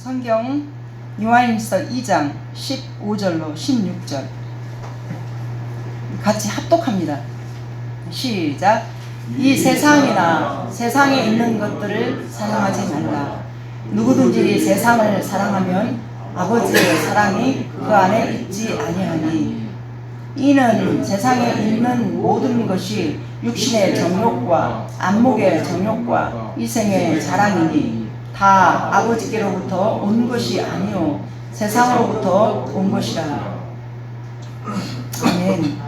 성경 요한일서 2장 15절로 16절 같이 합독합니다. 시작. 이 세상이나 세상에 있는 것들을 사랑하지 말라. 누구든지 세상을 사랑하면 아버지의 사랑이 그 안에 있지 아니하니. 이는 세상에 있는 모든 것이 육신의 정욕과 안목의 정욕과 이생의 자랑이니 다 아버지께로부터 온 것이 아니요 세상으로부터 온 것이라. 아멘.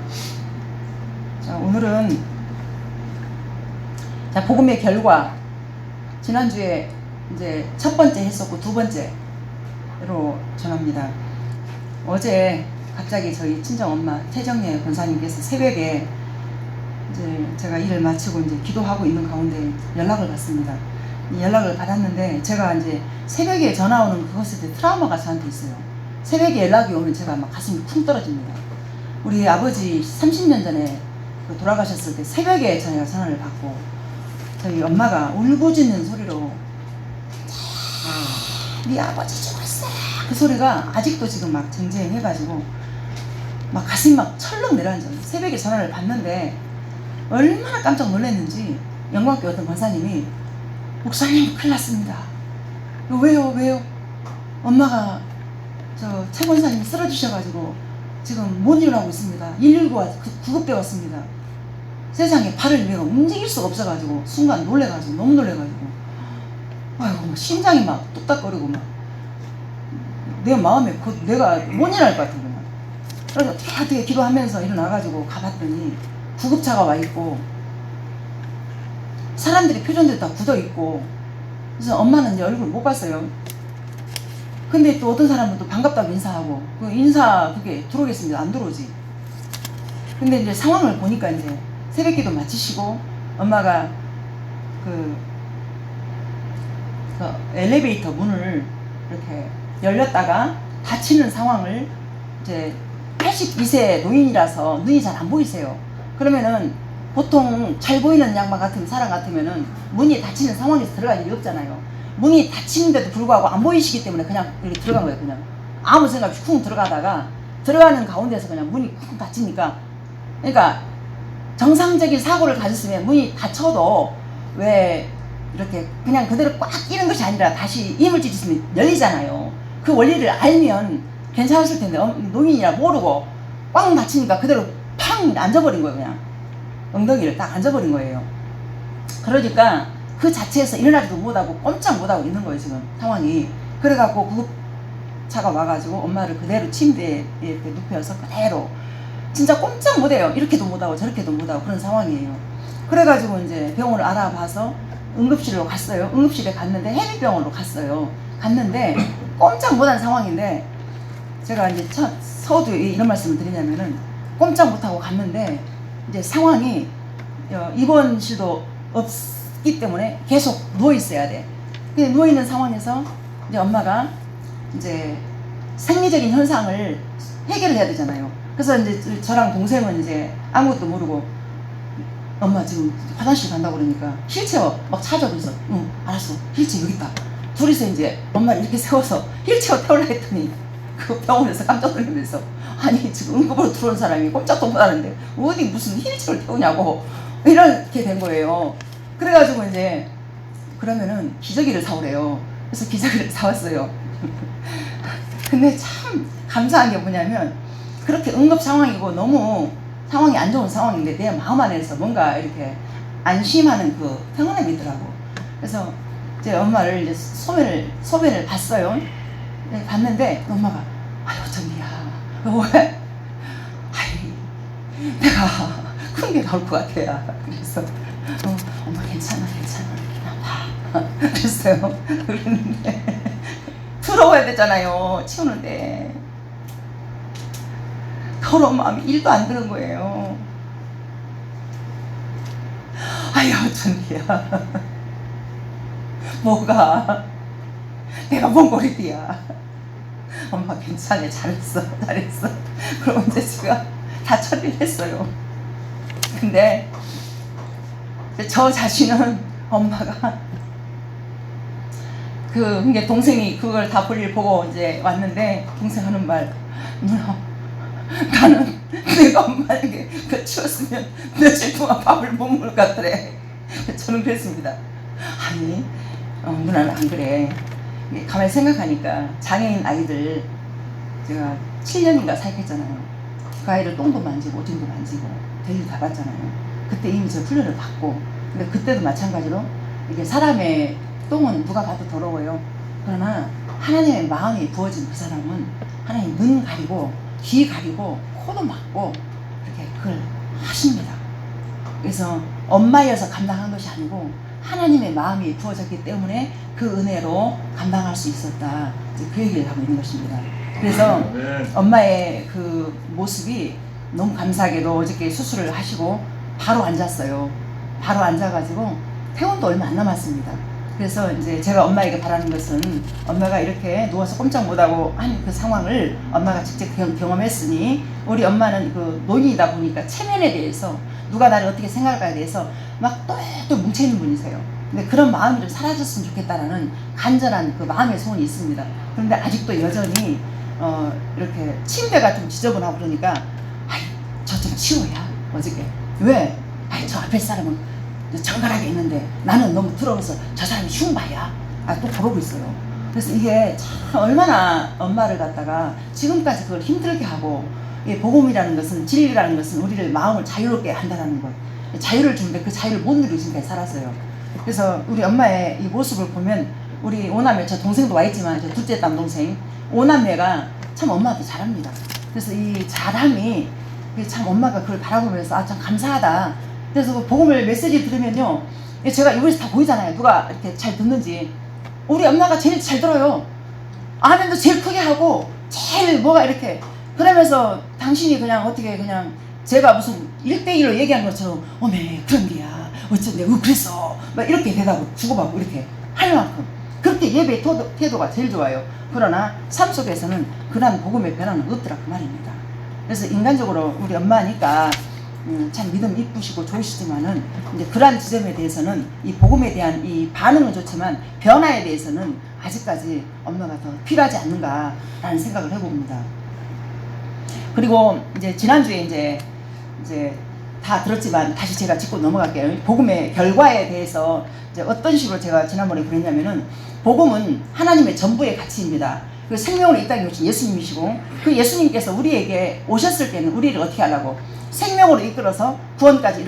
자, 오늘은 복음의 결과, 지난주에 이제 첫 번째 했었고 두 번째로 전합니다. 어제 갑자기 저희 친정 엄마 태정예 권사님께서 새벽에 이제 제가 일을 마치고 이제 기도하고 있는 가운데 연락을 받습니다. 이 연락을 받았는데 제가 이제 새벽에 전화 오는 그것에 대해 트라우마가 저한테 있어요. 새벽에 연락이 오면 제가 막 가슴이 쿵 떨어집니다. 우리 아버지 30년 전에 돌아가셨을 때 새벽에 저희가 전화를 받고 저희 엄마가 울부짖는 소리로 네 아버지 죽었어, 그 소리가 아직도 지금 막 쟁쟁해가지고 막 가슴이 막 철렁 내려앉아요. 새벽에 전화를 받는데 얼마나 깜짝 놀랐는지 영광교회 어떤 권사님이 목사님 큰일 났습니다. 왜요? 엄마가 저 최 권사님이 쓰러지셔가지고 지금 못 일어나고 있습니다. 119가 구급대 왔습니다. 세상에 발을 내가 움직일 수가 없어가지고 순간 놀래가지고 너무 놀래가지고 아이고 막 심장이 막 뚝딱거리고 막 내 마음에 내가 못 일어날 것 같은 거야. 그래서 어떻게 기도하면서 일어나가지고 가봤더니 구급차가 와 있고 사람들이 표정들이 다 굳어 있고, 그래서 엄마는 이제 얼굴 못 봤어요. 근데 또 어떤 사람은 또 반갑다고 인사하고 그 인사 그게 들어오겠습니다. 안 들어오지. 근데 이제 상황을 보니까 이제 새벽기도 마치시고 엄마가 그 엘리베이터 문을 이렇게 열렸다가 닫히는 상황을, 이제 82세 노인이라서 눈이 잘 안 보이세요. 그러면은 보통 잘 보이는 양반 같으면, 사람 같으면은 문이 닫히는 상황에서 들어갈 일이 없잖아요. 문이 닫히는데도 불구하고 안 보이시기 때문에 그냥 이렇게 들어간 거예요. 그냥 아무 생각 없이 쿵 들어가다가 들어가는 가운데서 그냥 문이 쿵 닫히니까, 그러니까 정상적인 사고를 가졌으면 문이 닫혀도 왜 이렇게 그냥 그대로 꽉 끼는 것이 아니라 다시 이물질이 있으면 열리잖아요. 그 원리를 알면 괜찮았을 텐데 노인이라 모르고 꽉 닫히니까 그대로 팡 앉아버린 거예요. 그냥 엉덩이를 딱 앉아버린 거예요. 그러니까 그 자체에서 일어나지도 못하고 꼼짝 못하고 있는 거예요 지금 상황이. 그래갖고 구급차가 와가지고 엄마를 그대로 침대에 이렇게 눕혀서 그대로 진짜 꼼짝 못해요. 이렇게도 못하고 저렇게도 못하고 그런 상황이에요. 그래가지고 이제 병원을 알아봐서 응급실로 갔어요. 응급실에 갔는데 해리병원으로 갔어요. 갔는데 꼼짝 못한 상황인데, 제가 이제 서두에 이런 말씀을 드리냐면은 꼼짝 못하고 갔는데 이제 상황이 입원실도 없기 때문에 계속 누워 있어야 돼. 근데 누워 있는 상황에서 이제 엄마가 이제 생리적인 현상을 해결을 해야 되잖아요. 그래서 이제 저랑 동생은 이제 아무것도 모르고 엄마 지금 화장실 간다고 그러니까 휠체어 막 찾아. 그래서 응 알았어, 휠체어 여기 있다. 둘이서 이제 엄마를 이렇게 세워서 휠체어 태우려 했더니 그 병원에서 깜짝 놀라면서 아니 지금 응급으로 들어온 사람이 꼼짝도 못하는데 어디 무슨 휠체어를 태우냐고 이렇게 된 거예요. 그래가지고 이제 그러면은 기저귀를 사오래요. 그래서 기저귀를 사왔어요. 근데 참 감사한 게 뭐냐면, 그렇게 응급 상황이고 너무 상황이 안 좋은 상황인데 내 마음 안에서 뭔가 이렇게 안심하는 그 평안함이 있더라고. 그래서 이제 엄마를 이제 소변을 봤어요. 네, 봤는데 엄마가 아유 전이야 왜? 아이 내가 큰 게 나올 것 같아요. 그래서 엄마 괜찮아 그냥 봐 그랬어요. 그랬는데 들어와야 되잖아요 치우는데. 더러운 마음이 1도 안 드는 거예요. 아유 전이야 뭐가 내가 뭔 고리야. 엄마 괜찮아 잘했어. 그럼 이제 제가 다 처리를 했어요. 근데 저 자신은 엄마가 그게 동생이 그걸 다 볼일 보고 이제 왔는데 동생 하는 말, 누나 나는 내가 엄마에게 그 치웠으면 며칠 동안 밥을 못 먹을 것 같더래. 저는 그랬습니다. 아니 누나는 안 그래. 가만히 생각하니까 장애인 아이들 제가 7년인가 사역했잖아요. 그 아이를 똥도 만지고 오줌도 만지고 별일 다 봤잖아요. 그때 이미 저 훈련을 받고, 근데 그때도 마찬가지로 이게 사람의 똥은 누가 봐도 더러워요. 그러나 하나님의 마음이 부어진 그 사람은 하나님 눈 가리고 귀 가리고 코도 막고 이렇게 그걸 하십니다. 그래서 엄마여서 감당한 것이 아니고 하나님의 마음이 부어졌기 때문에 그 은혜로 감당할 수 있었다. 이제 그 얘기를 하고 있는 것입니다. 그래서 엄마의 그 모습이 너무 감사하게도 어저께 수술을 하시고 바로 앉았어요. 바로 앉아가지고 퇴원도 얼마 안 남았습니다. 그래서 이제 제가 엄마에게 바라는 것은 엄마가 이렇게 누워서 꼼짝 못하고 한 그 상황을 엄마가 직접 경험했으니, 우리 엄마는 그 노인이다 보니까 체면에 대해서 누가 나를 어떻게 생각할까에 대해서 막 또 뭉쳐있는 분이세요. 근데 그런 마음이 좀 사라졌으면 좋겠다라는 간절한 그 마음의 소원이 있습니다. 그런데 아직도 여전히 이렇게 침대가 좀 지저분하고 그러니까 아이 저 좀 치워야 어저께 왜? 아이 저 앞에 사람은 정갈하게 있는데 나는 너무 더러워서 저 사람이 흉봐야 또 그러고 있어요. 그래서 이게 참 얼마나 엄마를 갖다가 지금까지 그걸 힘들게 하고, 이 복음이라는 것은, 진리라는 것은 우리를 마음을 자유롭게 한다는 것, 자유를 주는데 그 자유를 못 누리고 지금까지 살았어요. 그래서 우리 엄마의 이 모습을 보면, 우리 오남매, 저 동생도 와 있지만 저 둘째 남동생 오남매가 참 엄마한테 잘합니다. 그래서 이 잘함이 참 엄마가 그걸 바라보면서 참 감사하다. 그래서 그 복음을 메시지 들으면요, 제가 이번에서 다 보이잖아요. 누가 이렇게 잘 듣는지. 우리 엄마가 제일 잘 들어요. 아멘도 제일 크게 하고 제일 뭐가 이렇게, 그러면서 당신이 그냥 어떻게 그냥 제가 무슨 1대1로 얘기하는 것처럼 어메 그런 게야 어쩐데 그랬어 막 이렇게 대답을 주고받고 이렇게 할 만큼 그렇게 예배의 태도가 제일 좋아요. 그러나 삶 속에서는 그런 복음의 변화는 없더라 그 말입니다. 그래서 인간적으로 우리 엄마니까 참 믿음 이쁘시고 좋으시지만은 이제 그러한 지점에 대해서는 이 복음에 대한 이 반응은 좋지만 변화에 대해서는 아직까지 엄마가 더 필요하지 않는가라는 생각을 해봅니다. 그리고 이제 지난주에 이제 다 들었지만 다시 제가 짚고 넘어갈게요. 복음의 결과에 대해서 이제 어떤 식으로 제가 지난번에 그랬냐면은, 복음은 하나님의 전부의 가치입니다. 그 생명으로 이 땅에 오신 예수님이시고, 그 예수님께서 우리에게 오셨을 때는 우리를 어떻게 하려고? 생명으로 이끌어서 구원까지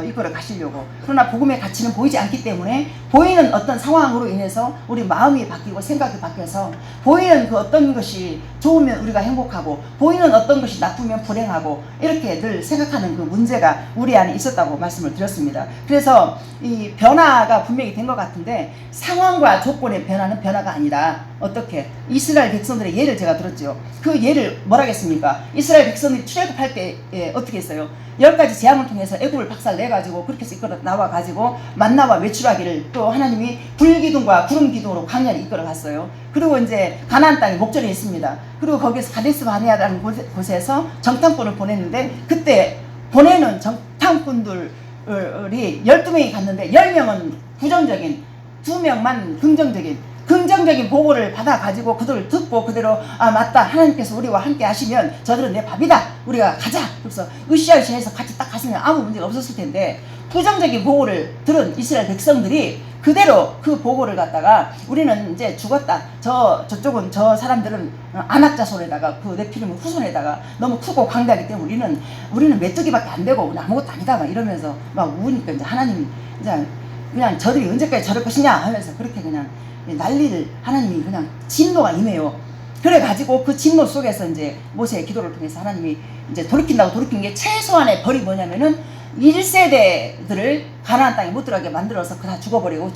이끌어 가시려고. 그러나 복음의 가치는 보이지 않기 때문에 보이는 어떤 상황으로 인해서 우리 마음이 바뀌고 생각이 바뀌어서, 보이는 그 어떤 것이 좋으면 우리가 행복하고 보이는 어떤 것이 나쁘면 불행하고 이렇게 늘 생각하는 그 문제가 우리 안에 있었다고 말씀을 드렸습니다. 그래서 이 변화가 분명히 된 것 같은데, 상황과 조건의 변화는 변화가 아니라 어떻게? 이스라엘 백성들의 예를 제가 들었죠. 그 예를 뭐라겠습니까? 이스라엘 백성들이 출애굽할 때 어떻게 했어요? 10가지 재앙을 통해서 애굽을 박살내가지고 그렇게 해서 이끌어 나와가지고 만나와 메추라기를 또 하나님이 불기둥과 구름기둥으로 광야를 이끌어 갔어요. 그리고 이제 가나안 땅에 목전에 있습니다. 그리고 거기에서 가데스 바네아라는 곳에서 정탐꾼을 보냈는데, 그때 보내는 정탐꾼들이 12명이 갔는데 10명은 부정적인, 2명만 긍정적인 보고를 받아가지고 그들을 듣고 그대로 맞다, 하나님께서 우리와 함께 하시면 저들은 내 밥이다, 우리가 가자. 그래서 으쌰으쌰해서 같이 딱 갔으면 아무 문제가 없었을 텐데, 부정적인 보고를 들은 이스라엘 백성들이 그대로 그 보고를 갖다가 우리는 이제 죽었다, 저쪽은 저 사람들은 안악자손에다가 그 네피림 후손에다가 너무 크고 광대하기 때문에 우리는 메뚜기밖에 안 되고 아무것도 아니다 막 이러면서 막 우니까 이제 하나님이 이제 그냥 저들이 언제까지 저럴 것이냐 하면서 그렇게 그냥 난리를, 하나님이 그냥 진노가 임해요. 그래가지고 그 진노 속에서 이제 모세의 기도를 통해서 하나님이 이제 돌이킨 게, 최소한의 벌이 뭐냐면은 1세대들을 가나안 땅에 못 들어가게 만들어서 다 죽여버리고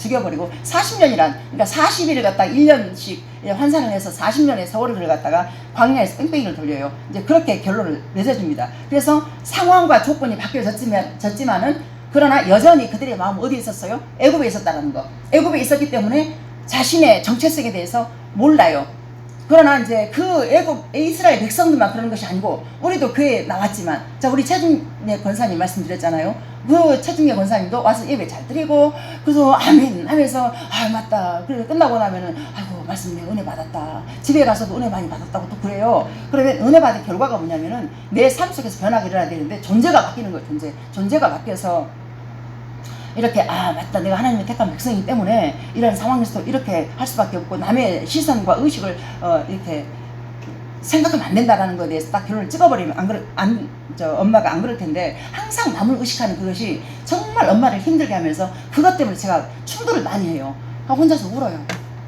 40년이란, 그러니까 40일을 갖다가 1년씩 환산을 해서 40년의 세월을 갖다가 광야에서 뺑뺑이를 돌려요. 이제 그렇게 결론을 내려줍니다. 그래서 상황과 조건이 바뀌어졌지만은, 그러나 여전히 그들의 마음은 어디에 있었어요? 애굽에 있었다는 거. 애굽에 있었기 때문에 자신의 정체성에 대해서 몰라요. 그러나 이제 그 애국 이스라엘 백성들만 그러는 것이 아니고 우리도 교회에 나왔지만, 자, 우리 최중래 권사님 말씀드렸잖아요. 그 최중래 권사님도 와서 예배 잘 드리고 그래서 아멘 하면서 아 맞다. 그래서 끝나고 나면은 아이고 말씀 내 은혜 받았다. 집에 가서도 은혜 많이 받았다고 또 그래요. 그러면 은혜 받은 결과가 뭐냐면은 내 삶 속에서 변화가 일어나야 되는데 존재가 바뀌는 거예요. 존재가 바뀌어서 이렇게 아 맞다, 내가 하나님의 택한 백성이기 때문에 이런 상황에서도 이렇게 할 수밖에 없고 남의 시선과 의식을 이렇게 생각하면 안 된다라는 것에 대해서 딱 결론을 찍어버리면 엄마가 안 그럴 텐데, 항상 남을 의식하는 그것이 정말 엄마를 힘들게 하면서 그것 때문에 제가 충돌을 많이 해요. 혼자서 울어요.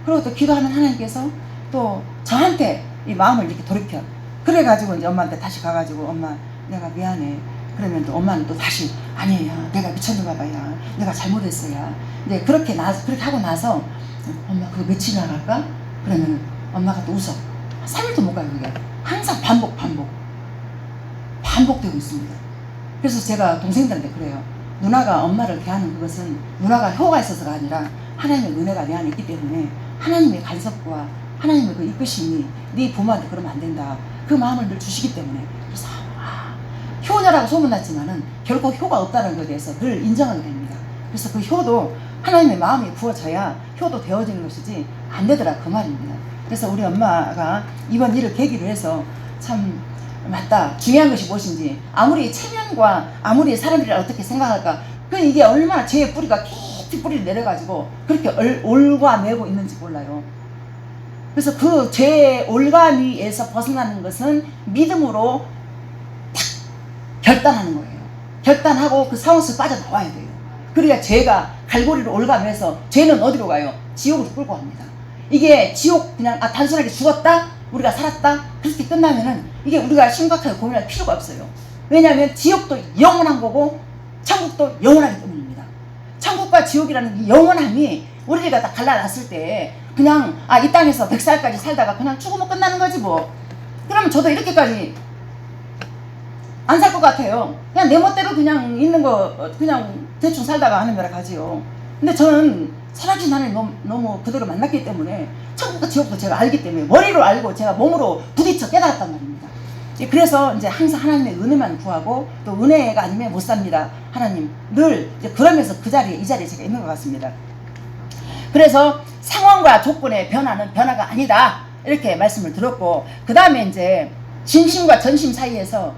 그리고 또 기도하면 하나님께서 또 저한테 이 마음을 이렇게 돌이켜. 그래가지고 이제 엄마한테 다시 가가지고 엄마 내가 미안해. 그러면 또 엄마는 또 다시 아니야 내가 미쳤는가 봐야 내가 잘못했어야. 근데 그렇게 하고 나서 엄마 그거 며칠 나갈까? 그러면 엄마가 또 웃어. 3일도 못 가요. 그게 항상 반복되고 있습니다. 그래서 제가 동생들한테 그래요. 누나가 엄마를 대하는 그것은 누나가 효가 있어서가 아니라 하나님의 은혜가 내 안에 있기 때문에 하나님의 간섭과 하나님의 그 이끄심이 네 부모한테 그러면 안 된다. 그 마음을 늘 주시기 때문에. 그래서 효녀라고 소문났지만은 결국 효가 없다는 것에 대해서 늘 인정하게 됩니다. 그래서 그 효도 하나님의 마음이 부어져야 효도 되어지는 것이지 안 되더라 그 말입니다. 그래서 우리 엄마가 이번 일을 계기로 해서 참 맞다, 중요한 것이 무엇인지, 아무리 체면과 아무리 사람들이 어떻게 생각할까, 그 이게 얼마나 죄의 뿌리가 깊이 뿌리를 내려가지고 그렇게 올가매고 있는지 몰라요. 그래서 그 죄의 올가미에서 벗어나는 것은 믿음으로 딱 결단하는 거예요. 결단하고 그 상황에서 빠져나와야 돼요. 그래야 죄가 갈고리로 올가매서 죄는 어디로 가요? 지옥으로 끌고 갑니다. 이게 지옥 그냥 단순하게 죽었다 우리가 살았다 그렇게 끝나면은 이게 우리가 심각하게 고민할 필요가 없어요. 왜냐하면 지옥도 영원한 거고 천국도 영원하기 때문입니다. 천국과 지옥이라는 이 영원함이 우리를 갖다 갈라놨을 때 그냥 이 땅에서 100살까지 살다가 그냥 죽으면 끝나는 거지 뭐. 그러면 저도 이렇게까지 안 살 것 같아요. 그냥 내 멋대로 그냥 있는 거 그냥 대충 살다가 하는 거라 가지요. 근데 저는 살아주신 하나님 너무 그대로 만났기 때문에 천국과 지옥도 제가 알기 때문에 머리로 알고 제가 몸으로 부딪혀 깨달았단 말입니다. 그래서 이제 항상 하나님의 은혜만 구하고 또 은혜가 아니면 못 삽니다. 하나님 늘 이제 그러면서 이 자리에 제가 있는 것 같습니다. 그래서 상황과 조건의 변화는 변화가 아니다 이렇게 말씀을 들었고, 그 다음에 이제 진심과 전심 사이에서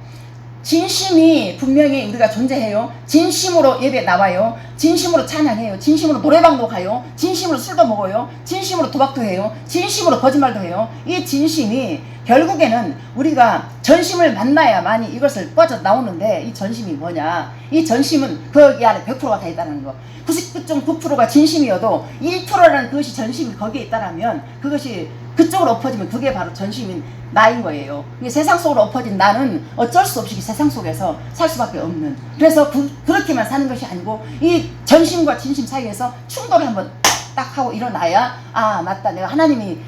진심이 분명히 우리가 존재해요. 진심으로 예배 나와요. 진심으로 찬양해요. 진심으로 노래방도 가요. 진심으로 술도 먹어요. 진심으로 도박도 해요. 진심으로 거짓말도 해요. 이 진심이 결국에는 우리가 전심을 만나야만이 이것을 빠져나오는데, 이 전심이 뭐냐? 이 전심은 거기 안에 100%가 다 있다는 거. 99.9%가 진심이어도 1%라는 그것이 전심이 거기에 있다면 그것이 그쪽으로 엎어지면 그게 바로 전심인 나인 거예요. 세상 속으로 엎어진 나는 어쩔 수 없이 세상 속에서 살 수밖에 없는. 그래서 그렇게만 사는 것이 아니고 이 전심과 진심 사이에서 충돌을 한번 딱 하고 일어나야 맞다, 내가 하나님이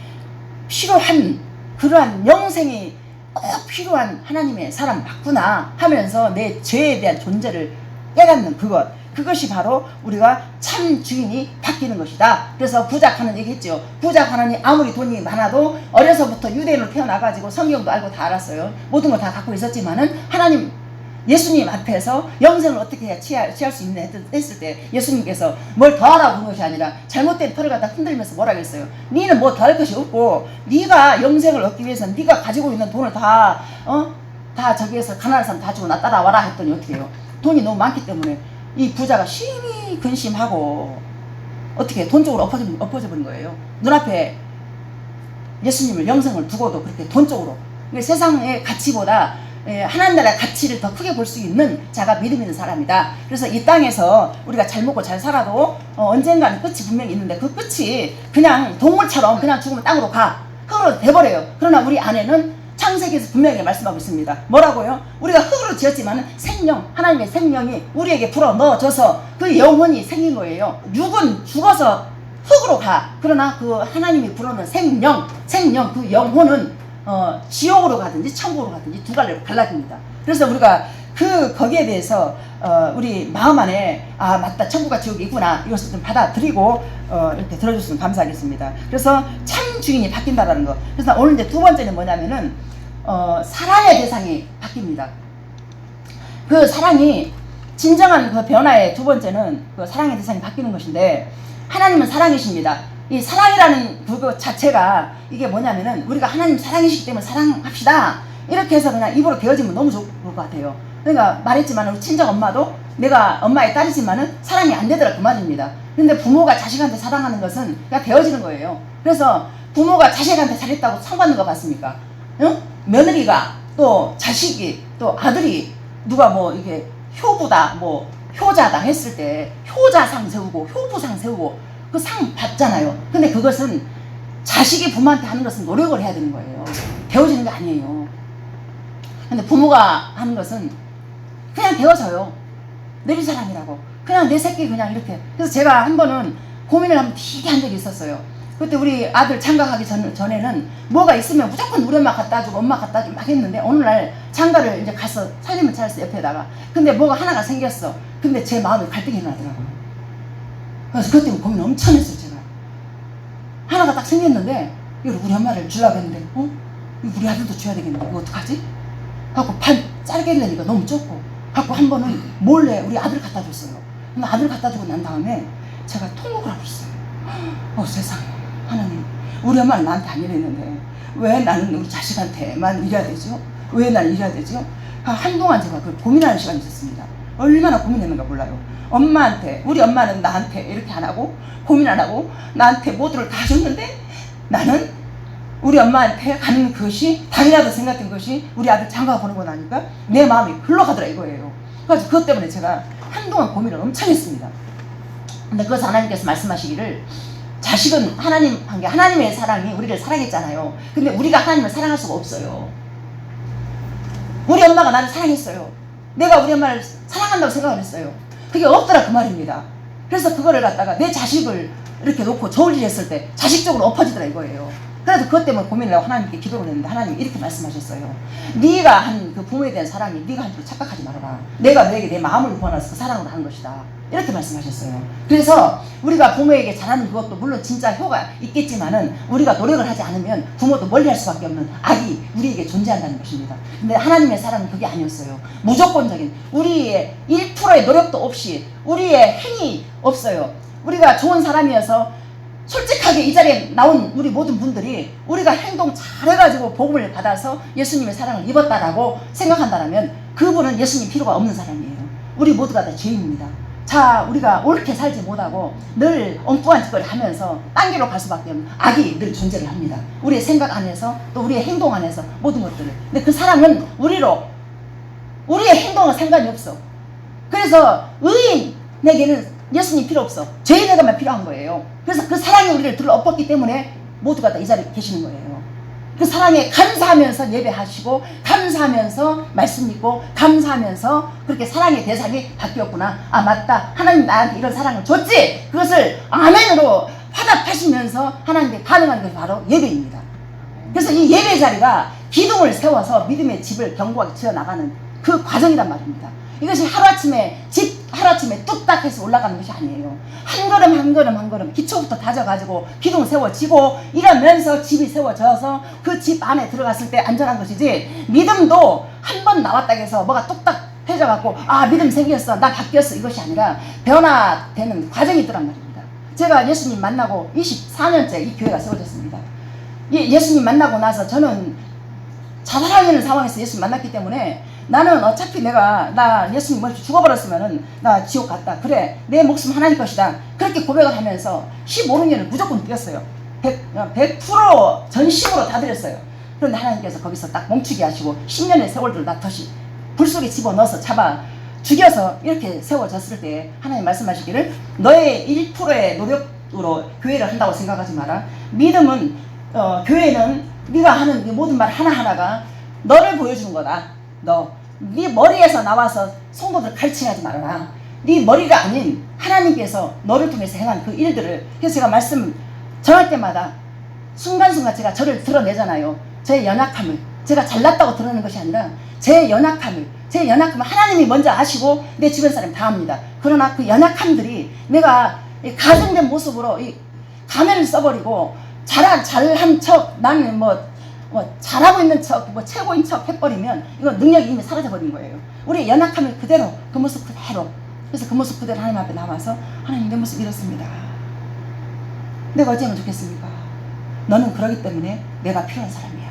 필요한 그러한 영생이 꼭 필요한 하나님의 사람 맞구나 하면서 내 죄에 대한 존재를 깨닫는 그것이 바로 우리가 참 주인이 바뀌는 것이다. 그래서 구약 하나님 얘기했죠. 구약 하나님 아무리 돈이 많아도 어려서부터 유대인으로 태어나가지고 성경도 알고 다 알았어요. 모든 걸 다 갖고 있었지만은 하나님 예수님 앞에서 영생을 어떻게 해야 취할 수 있냐 했을 때 예수님께서 뭘 더하라고 한 것이 아니라 잘못된 털을 갖다 흔들면서 뭐라고 했어요. 니는 뭐 더할 것이 없고 네가 영생을 얻기 위해서는 네가 가지고 있는 돈을 다 저기에서 가난한 사람 다 주고 나 따라와라 했더니 어떻게 해요. 돈이 너무 많기 때문에 이 부자가 심히 근심하고 어떻게 돈 쪽으로 엎어져 버린 거예요. 눈앞에 예수님을 영생을 두고도 그렇게 돈 쪽으로. 세상의 가치보다 하나님 나라의 가치를 더 크게 볼 수 있는 자가 믿음 있는 사람이다. 그래서 이 땅에서 우리가 잘 먹고 잘 살아도 언젠가는 끝이 분명히 있는데 그 끝이 그냥 동물처럼 그냥 죽으면 땅으로 가 흙으로 돼버려요. 그러나 우리 안에는 창세기에서 분명히 말씀하고 있습니다. 뭐라고요? 우리가 흙으로 지었지만 생명, 하나님의 생명이 우리에게 불어 넣어져서 그 영혼이 생긴 거예요. 육은 죽어서 흙으로 가. 그러나 그 하나님이 불어넣은 생명 그 영혼은 지옥으로 가든지 천국으로 가든지 두 갈래로 갈라집니다. 그래서 우리가 거기에 대해서 우리 마음 안에 아 맞다 천국과 지옥이 있구나 이것을 좀 받아들이고 이렇게 들어줬으면 감사하겠습니다. 그래서 참 주인이 바뀐다라는 거. 그래서 오늘 이제 두 번째는 뭐냐면은 사랑의 대상이 바뀝니다. 그 사랑이 진정한 그 변화의 두 번째는 그 사랑의 대상이 바뀌는 것인데 하나님은 사랑이십니다. 이 사랑이라는 그거 자체가 이게 뭐냐면은 우리가 하나님 사랑이시기 때문에 사랑합시다 이렇게 해서 그냥 입으로 되어지면 너무 좋을 것 같아요. 그러니까 말했지만 우리 친정 엄마도 내가 엄마의 딸이지만은 사랑이 안 되더라 그 말입니다. 근데 부모가 자식한테 사랑하는 것은 그냥 되어지는 거예요. 그래서 부모가 자식한테 잘했다고 상 받는 거 봤습니까? 응? 며느리가 또 자식이 또 아들이 누가 뭐 이게 효부다 뭐 효자다 했을 때 효자상 세우고 효부상 세우고 그 상 받잖아요. 근데 그것은 자식이 부모한테 하는 것은 노력을 해야 되는 거예요. 되어지는 게 아니에요. 근데 부모가 하는 것은 그냥 되어져요. 내리사랑이라고. 그냥 내 새끼 그냥 이렇게. 그래서 제가 한 번은 고민을 한번 되게 한 적이 있었어요. 그때 우리 아들 장가가기 전에는 뭐가 있으면 무조건 우리 엄마 갖다 주고 엄마 갖다 주고 막 했는데 어느 날 장가를 이제 가서 살림을 차렸어 옆에다가. 근데 뭐가 하나가 생겼어. 근데 제 마음에 갈등이 나더라고요. 그래서 그것 때문에 고민 엄청 했어요 제가. 하나가 딱 생겼는데 이걸 우리 엄마를 주려고 했는데 이거 우리 아들도 줘야 되겠는데 이거 어떡하지? 하고 반 자르게 되니까 너무 좁고 하고 한 번은 몰래 우리 아들 갖다 줬어요. 근데 아들 갖다 주고 난 다음에 제가 통곡을 하고 있어요. 세상에 하나님 우리 엄마는 나한테 안 이랬는데 왜 나는 우리 자식한테만 이래야 되죠? 왜 나는 이래야 되죠? 한동안 제가 그걸 고민하는 시간이 있었습니다. 얼마나 고민했는가 몰라요. 엄마한테 우리 엄마는 나한테 이렇게 안 하고 고민 안 하고 나한테 모두를 다 줬는데 나는 우리 엄마한테 가는 것이 당연하다 생각된 것이 우리 아들 장가 보내고 나니까 내 마음이 흘러가더라 이거예요. 그래서 그것 때문에 제가 한동안 고민을 엄청 했습니다. 근데 그것을 하나님께서 말씀하시기를 자식은 하나님 한 게 하나님의 사랑이 우리를 사랑했잖아요. 근데 우리가 하나님을 사랑할 수가 없어요. 우리 엄마가 나를 사랑했어요. 내가 우리 엄마를 사랑한다고 생각을 했어요. 그게 없더라 그 말입니다. 그래서 그거를 갖다가 내 자식을 이렇게 놓고 저울질 했을 때 자식적으로 엎어지더라 이거예요. 그래도 그것 때문에 고민을 하고 하나님께 기도를 했는데 하나님이 이렇게 말씀하셨어요. 네가 한 그 부모에 대한 사랑이 네가 한 줄 착각하지 말아라. 내가 너에게 내 마음을 부어놔서 그 사랑으로 한 것이다. 이렇게 말씀하셨어요. 그래서 우리가 부모에게 잘하는 그것도 물론 진짜 효가 있겠지만은 우리가 노력을 하지 않으면 부모도 멀리할 수밖에 없는 악이 우리에게 존재한다는 것입니다. 근데 하나님의 사랑은 그게 아니었어요. 무조건적인 우리의 1%의 노력도 없이 우리의 행위 없어요. 우리가 좋은 사람이어서 솔직하게 이 자리에 나온 우리 모든 분들이 우리가 행동 잘해가지고 복음을 받아서 예수님의 사랑을 입었다라고 생각한다면 그분은 예수님 필요가 없는 사람이에요. 우리 모두가 다 죄인입니다. 자, 우리가 옳게 살지 못하고 늘 엉뚱한 짓거리 하면서 딴 길로 갈 수밖에 없는 악이 늘 존재를 합니다. 우리의 생각 안에서 또 우리의 행동 안에서 모든 것들을. 근데 그 사랑은 우리의 행동은 상관이 없어. 그래서 의인에게는 예수님 필요 없어. 죄인에게만 필요한 거예요. 그래서 그 사랑이 우리를 들어 엎었기 때문에 모두가 다 이 자리에 계시는 거예요. 그 사랑에 감사하면서 예배하시고 감사하면서 말씀 읽고 감사하면서 그렇게 사랑의 대상이 바뀌었구나. 아 맞다. 하나님 나한테 이런 사랑을 줬지. 그것을 아멘으로 화답하시면서 하나님께 반응하는 것이 바로 예배입니다. 그래서 이 예배 자리가 기둥을 세워서 믿음의 집을 견고하게 지어나가는 그 과정이란 말입니다. 이것이 하루아침에 뚝딱 해서 올라가는 것이 아니에요. 한 걸음 한 걸음 한 걸음 기초부터 다져가지고 기둥 세워지고 이러면서 집이 세워져서 그 집 안에 들어갔을 때 안전한 것이지, 믿음도 한 번 나왔다 해서 뭐가 뚝딱 해져갖고 아 믿음 생겼어 나 바뀌었어 이것이 아니라 변화되는 과정이 있더란 말입니다. 제가 예수님 만나고 24년째 이 교회가 세워졌습니다. 예수님 만나고 나서 저는 자살하려는 상황에서 예수님 만났기 때문에 나는 어차피 나 예수님 먼저 죽어버렸으면은 나 지옥 갔다. 그래 내 목숨 하나님 것이다. 그렇게 고백을 하면서 15년을 무조건 드렸어요. 100% 전심으로 다 드렸어요. 그런데 하나님께서 거기서 딱 멈추게 하시고 10년의 세월들을 다 다시 불 속에 집어넣어서 잡아 죽여서 이렇게 세워졌을 때 하나님 말씀하시기를 너의 1%의 노력으로 교회를 한다고 생각하지 마라. 믿음은 교회는 네가 하는 모든 말 하나하나가 너를 보여주는 거다. 네 머리에서 나와서 성도들 가르치지 말아라. 네 머리가 아닌 하나님께서 너를 통해서 행한 그 일들을. 그래서 제가 말씀 전할 때마다 순간순간 제가 저를 드러내잖아요. 제 연약함을 제가 잘났다고 드러내는 것이 아니라 제 연약함을 제 연약함은 하나님이 먼저 아시고 내 주변 사람이 다 압니다. 그러나 그 연약함들이 내가 가정된 모습으로 이 가면을 써버리고 잘한 척, 나는 뭐 잘하고 있는 척, 뭐 최고인 척 해버리면 이거 능력이 이미 사라져버린 거예요. 우리의 연약함을 그대로, 그 모습 그대로. 그래서 그 모습 그대로 하나님 앞에 나와서 하나님 내 모습 이렇습니다. 내가 어찌하면 좋겠습니까? 너는 그러기 때문에 내가 필요한 사람이야.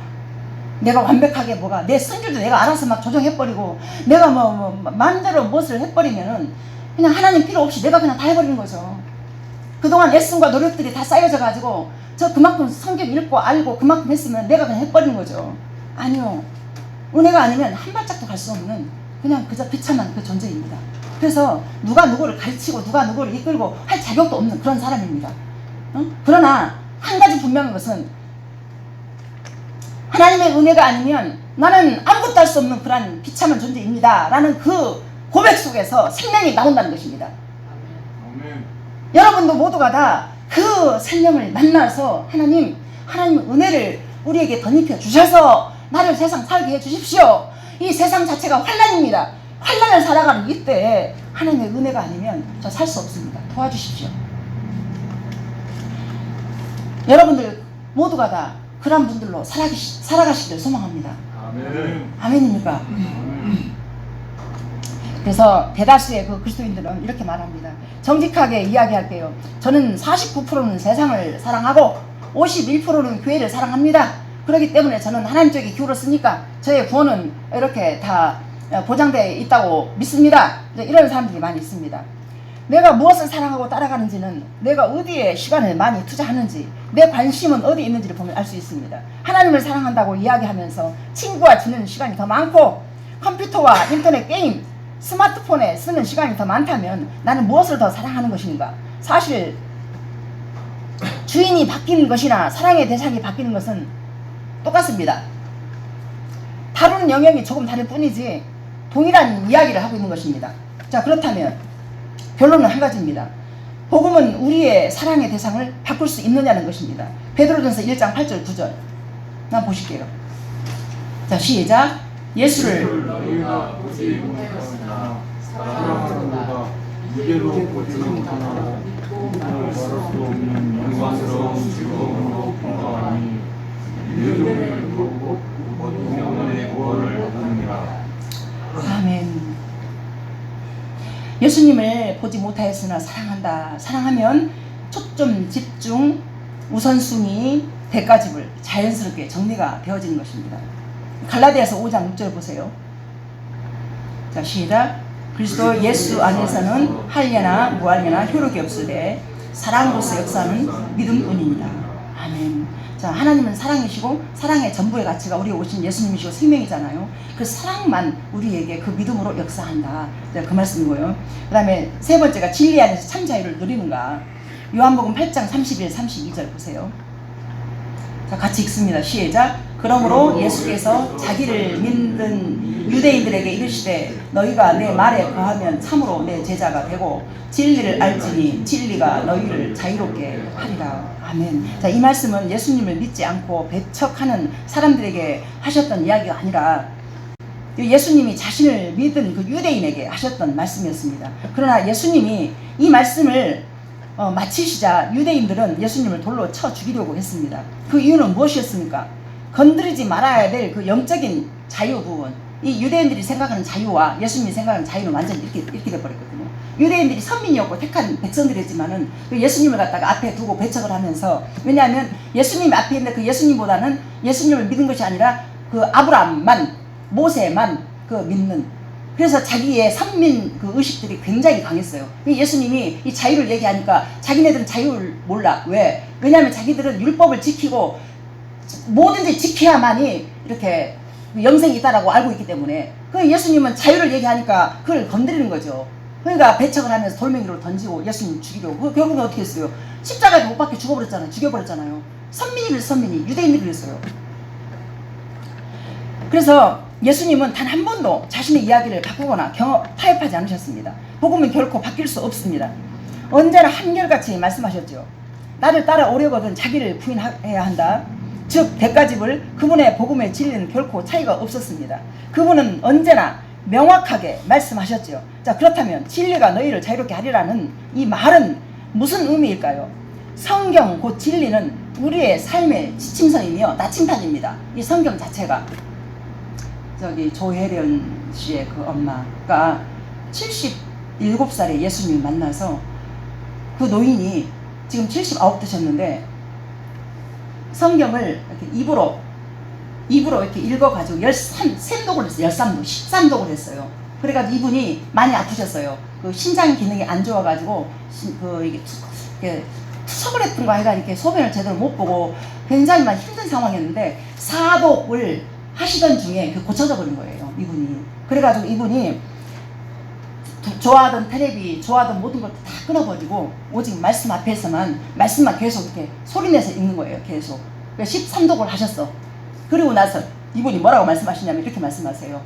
내가 완벽하게 내 성질도 내가 알아서 막 조정해버리고 내가 마음대로 무엇을 해버리면은 그냥 하나님 필요 없이 내가 그냥 다 해버리는 거죠. 그동안 애씀과 노력들이 다 쌓여져 가지고 저 그만큼 성경 읽고 알고 그만큼 했으면 내가 그냥 해버리는 거죠. 아니요. 은혜가 아니면 한 발짝도 갈 수 없는 그냥 그저 비참한 그 존재입니다. 그래서 누가 누구를 가르치고 누가 누구를 이끌고 할 자격도 없는 그런 사람입니다. 그러나 한 가지 분명한 것은 하나님의 은혜가 아니면 나는 아무것도 할 수 없는 그런 비참한 존재입니다 라는 그 고백 속에서 생명이 나온다는 것입니다. 아멘. 여러분도 모두가 다 그 생명을 만나서 하나님 은혜를 우리에게 덧입혀 주셔서 나를 세상 살게 해 주십시오. 이 세상 자체가 환난입니다. 환난을 살아가는 이때 하나님의 은혜가 아니면 저 살 수 없습니다. 도와주십시오. 여러분들 모두가 다 그런 분들로 살아가시기를 소망합니다. 아멘. 아멘입니까? 그래서 대다수의 그 그리스도인들은 이렇게 말합니다. 정직하게 이야기할게요. 저는 49%는 세상을 사랑하고 51%는 교회를 사랑합니다. 그렇기 때문에 저는 하나님 쪽에 기울었으니까 저의 구원은 이렇게 다 보장되어 있다고 믿습니다. 이런 사람들이 많이 있습니다. 내가 무엇을 사랑하고 따라가는지는 내가 어디에 시간을 많이 투자하는지 내 관심은 어디에 있는지를 보면 알 수 있습니다. 하나님을 사랑한다고 이야기하면서 친구와 지내는 시간이 더 많고 컴퓨터와 인터넷 게임 스마트폰에 쓰는 시간이 더 많다면 나는 무엇을 더 사랑하는 것인가? 사실 주인이 바뀌는 것이나 사랑의 대상이 바뀌는 것은 똑같습니다. 다루는 영역이 조금 다를 뿐이지 동일한 이야기를 하고 있는 것입니다. 자, 그렇다면 결론은 한 가지입니다. 복음은 우리의 사랑의 대상을 바꿀 수 있느냐는 것입니다. 베드로전서 1장 8절 9절 한번 보실게요. 자, 시작. 예수를 너희가 보지 못하였으나 사랑하는 이대로 보지 못하나 말할 수 없는 영광스러운 즐거움으로 평가하니 이들을 보고 영혼의 구원을 얻느니라. 아멘. 예수님을 보지 못하였으나 사랑한다. 사랑하면 초점, 집중, 우선순위, 대가집을 자연스럽게 정리가 되어지는 것입니다. 갈라디아서 5장 6절 보세요. 자, 시작. 그리스도 예수 안에서는 할례나 무할례나 효력이 없으되 사랑으로서 역사는 믿음뿐입니다. 아멘. 자, 하나님은 사랑이시고 사랑의 전부의 가치가 우리에 오신 예수님이시고 생명이잖아요. 그 사랑만 우리에게 그 믿음으로 역사한다. 그 말씀이고요. 그 다음에 세 번째가 진리 안에서 참 자유를 누리는가. 요한복음 8장 31, 32절 보세요. 자, 같이 읽습니다. 시작. 그러므로 예수께서 자기를 믿는 유대인들에게 이르시되 너희가 내 말에 거하면 참으로 내 제자가 되고 진리를 알지니 진리가 너희를 자유롭게 하리라. 아멘. 자, 이 말씀은 예수님을 믿지 않고 배척하는 사람들에게 하셨던 이야기가 아니라 예수님이 자신을 믿은 그 유대인에게 하셨던 말씀이었습니다. 그러나 예수님이 이 말씀을 마치시자 유대인들은 예수님을 돌로 쳐 죽이려고 했습니다. 그 이유는 무엇이었습니까? 건드리지 말아야 될 그 영적인 자유 부분, 이 유대인들이 생각하는 자유와 예수님이 생각하는 자유는 완전히 이렇게 돼버렸거든요. 유대인들이 선민이었고 택한 백성들이었지만은 그 예수님을 갖다가 앞에 두고 배척을 하면서, 왜냐하면 예수님이 앞에 있는데 그 예수님보다는 예수님을 믿은 것이 아니라 그 아브라함만, 모세만 그 믿는, 그래서 자기의 선민 그 의식들이 굉장히 강했어요. 예수님이 이 자유를 얘기하니까 자기네들은 자유를 몰라. 왜? 왜냐하면 자기들은 율법을 지키고 뭐든지 지켜야만이 이렇게 영생이 있다라고 알고 있기 때문에, 그 예수님은 자유를 얘기하니까 그걸 건드리는 거죠. 그러니까 배척을 하면서 돌멩이로 던지고 예수님 죽이려고. 결국은 어떻게 했어요? 십자가에 못 박혀 죽어버렸잖아요. 죽여버렸잖아요. 선민이 유대인들이 그랬어요. 그래서 예수님은 단 한 번도 자신의 이야기를 바꾸거나 타협하지 않으셨습니다. 복음은 결코 바뀔 수 없습니다. 언제나 한결같이 말씀하셨죠. 나를 따라오려거든 자기를 부인해야 한다. 즉 대가집을 그분의 복음의 진리는 결코 차이가 없었습니다. 그분은 언제나 명확하게 말씀하셨죠. 자, 그렇다면 진리가 너희를 자유롭게 하리라는 이 말은 무슨 의미일까요? 성경 곧 진리는 우리의 삶의 지침서이며 나침판입니다. 이 성경 자체가 저기 조혜련 씨의 그 엄마가 77살에 예수님을 만나서 그 노인이 지금 79 되셨는데 성경을 이렇게 입으로 이렇게 읽어가지고 13독을 했어요. 13독을 했어요. 그래가지고 이분이 많이 아프셨어요. 그 신장 기능이 안 좋아가지고 이게 투석을 했던가 해가 이렇게 소변을 제대로 못 보고 굉장히 많이 힘든 상황이었는데 4독을 하시던 중에 고쳐져 버린 거예요. 이분이. 그래가지고 이분이 좋아하던 텔레비, 좋아하던 모든 걸 다 끊어버리고 오직 말씀 앞에서만 말씀만 계속 이렇게 소리내서 읽는 거예요. 계속. 13독을 하셨어. 그리고 나서 이분이 뭐라고 말씀하시냐면 이렇게 말씀하세요.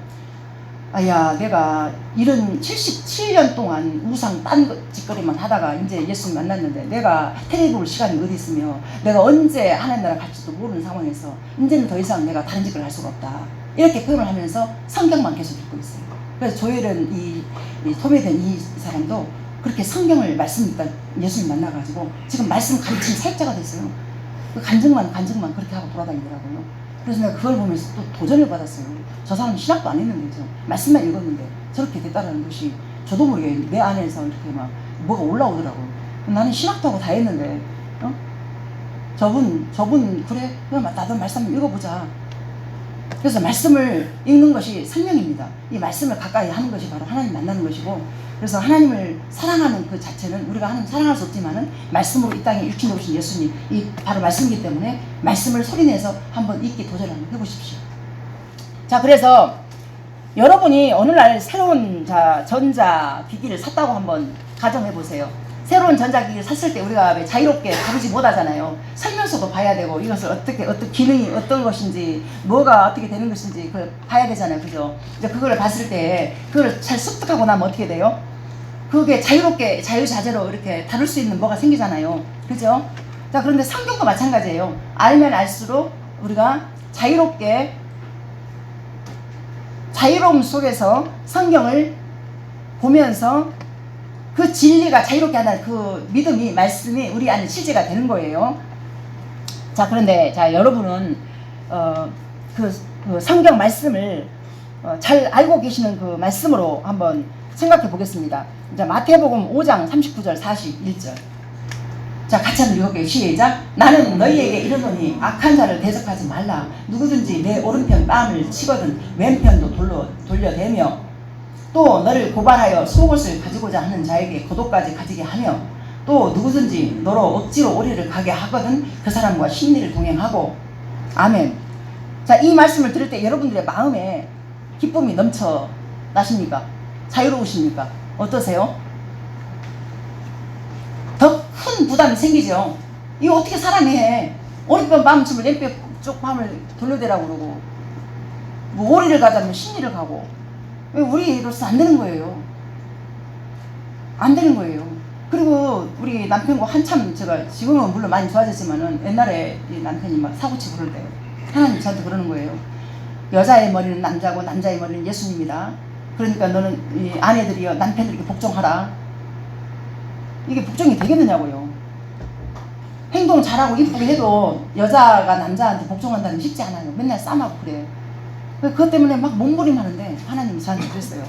아야, 내가 이런 77년 동안 우상 딴짓거리만 하다가 이제 예수님 만났는데 내가 텔레비 볼 시간이 어디 있으며 내가 언제 하나님 나라 갈지도 모르는 상황에서 이제는 더 이상 내가 다른 짓을 할 수가 없다. 이렇게 표현을 하면서 성경만 계속 읽고 있어요. 그래서 조엘은 이 소매된 이 사람도 그렇게 성경을 예수님 만나가지고 지금 말씀 가르치는 사역자가 됐어요. 그 간증만 그렇게 하고 돌아다니더라고요. 그래서 내가 그걸 보면서 또 도전을 받았어요. 저 사람은 신학도 안 했는데 말씀만 읽었는데 저렇게 됐다는 것이 저도 모르게 내 안에서 이렇게 막 뭐가 올라오더라고요. 나는 신학도 하고 다 했는데 저분 그래 나도 말씀 한번 읽어보자. 그래서 말씀을 읽는 것이 생명입니다. 이 말씀을 가까이 하는 것이 바로 하나님 만나는 것이고, 그래서 하나님을 사랑하는 그 자체는 우리가 하나님 사랑할 수 없지만은 말씀으로 이 땅에 일치 놓으신 예수님, 이 바로 말씀이기 때문에 말씀을 소리내서 한번 읽기 도전을 한번 해보십시오. 자, 그래서 여러분이 어느 날 새로운 전자기기를 샀다고 한번 가정해 보세요. 새로운 전자기기를 샀을 때 우리가 자유롭게 다루지 못하잖아요. 설명서도 봐야 되고 이것을 어떤 기능이 어떤 것인지 뭐가 어떻게 되는 것인지 그걸 봐야 되잖아요. 그죠? 이제 그걸 봤을 때 그걸 잘 습득하고 나면 어떻게 돼요? 그게 자유롭게 자유자재로 이렇게 다룰 수 있는 뭐가 생기잖아요. 그죠? 자, 그런데 성경도 마찬가지예요. 알면 알수록 우리가 자유로움 속에서 성경을 보면서 그 진리가 자유롭게 하는 그 믿음이, 말씀이 우리 안에 실제가 되는 거예요. 자, 그런데 여러분은 그 성경 말씀을 잘 알고 계시는 그 말씀으로 한번 생각해 보겠습니다. 자, 마태복음 5장 39절 41절. 자, 같이 한번 읽어볼게요. 시작. 나는 너희에게 이르노니 악한 자를 대적하지 말라. 누구든지 내 오른편 뺨을 치거든 왼편도 돌려대며 또 너를 고발하여 속옷을 가지고자 하는 자에게 겉옷까지 가지게 하며 또 누구든지 너로 억지로 오리를 가게 하거든 그 사람과 심리를 동행하고. 아멘. 자, 이 말씀을 들을 때 여러분들의 마음에 기쁨이 넘쳐 나십니까? 자유로우십니까? 어떠세요? 더 큰 부담이 생기죠. 이거 어떻게 사람이 해? 오른편 뺨 치면 왼편 쪽 뺨을 돌려대라고 그러고 뭐 오리를 가자면 심리를 가고. 우리로서 안 되는 거예요. 안 되는 거예요. 그리고 우리 남편과 한참 제가 지금은 물론 많이 좋아졌지만은 옛날에 이 남편이 막 사고치고 그럴 때 하나님 저한테 그러는 거예요. 여자의 머리는 남자고 남자의 머리는 예수님이다. 그러니까 너는 이 아내들이여 남편들에게 복종하라. 이게 복종이 되겠느냐고요. 행동 잘하고 이쁘게 해도 여자가 남자한테 복종한다는 게 쉽지 않아요. 맨날 싸움하고 그래. 그것 때문에 막 몸부림하는데 하나님이 저한테 그랬어요.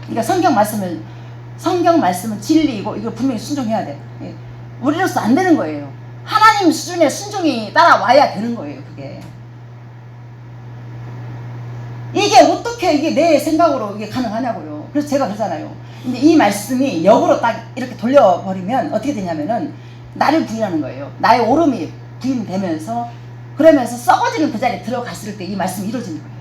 그러니까 성경 말씀은 진리이고 이걸 분명히 순종해야 돼. 우리로서 안 되는 거예요. 하나님 수준의 순종이 따라와야 되는 거예요. 그게 이게 어떻게 이게 내 생각으로 이게 가능하냐고요. 그래서 제가 그러잖아요. 근데 이 말씀이 역으로 딱 이렇게 돌려버리면 어떻게 되냐면은 나를 부인하는 거예요. 나의 오름이 부인되면서 그러면서 썩어지는 그 자리에 들어갔을 때 이 말씀이 이루어지는 거예요.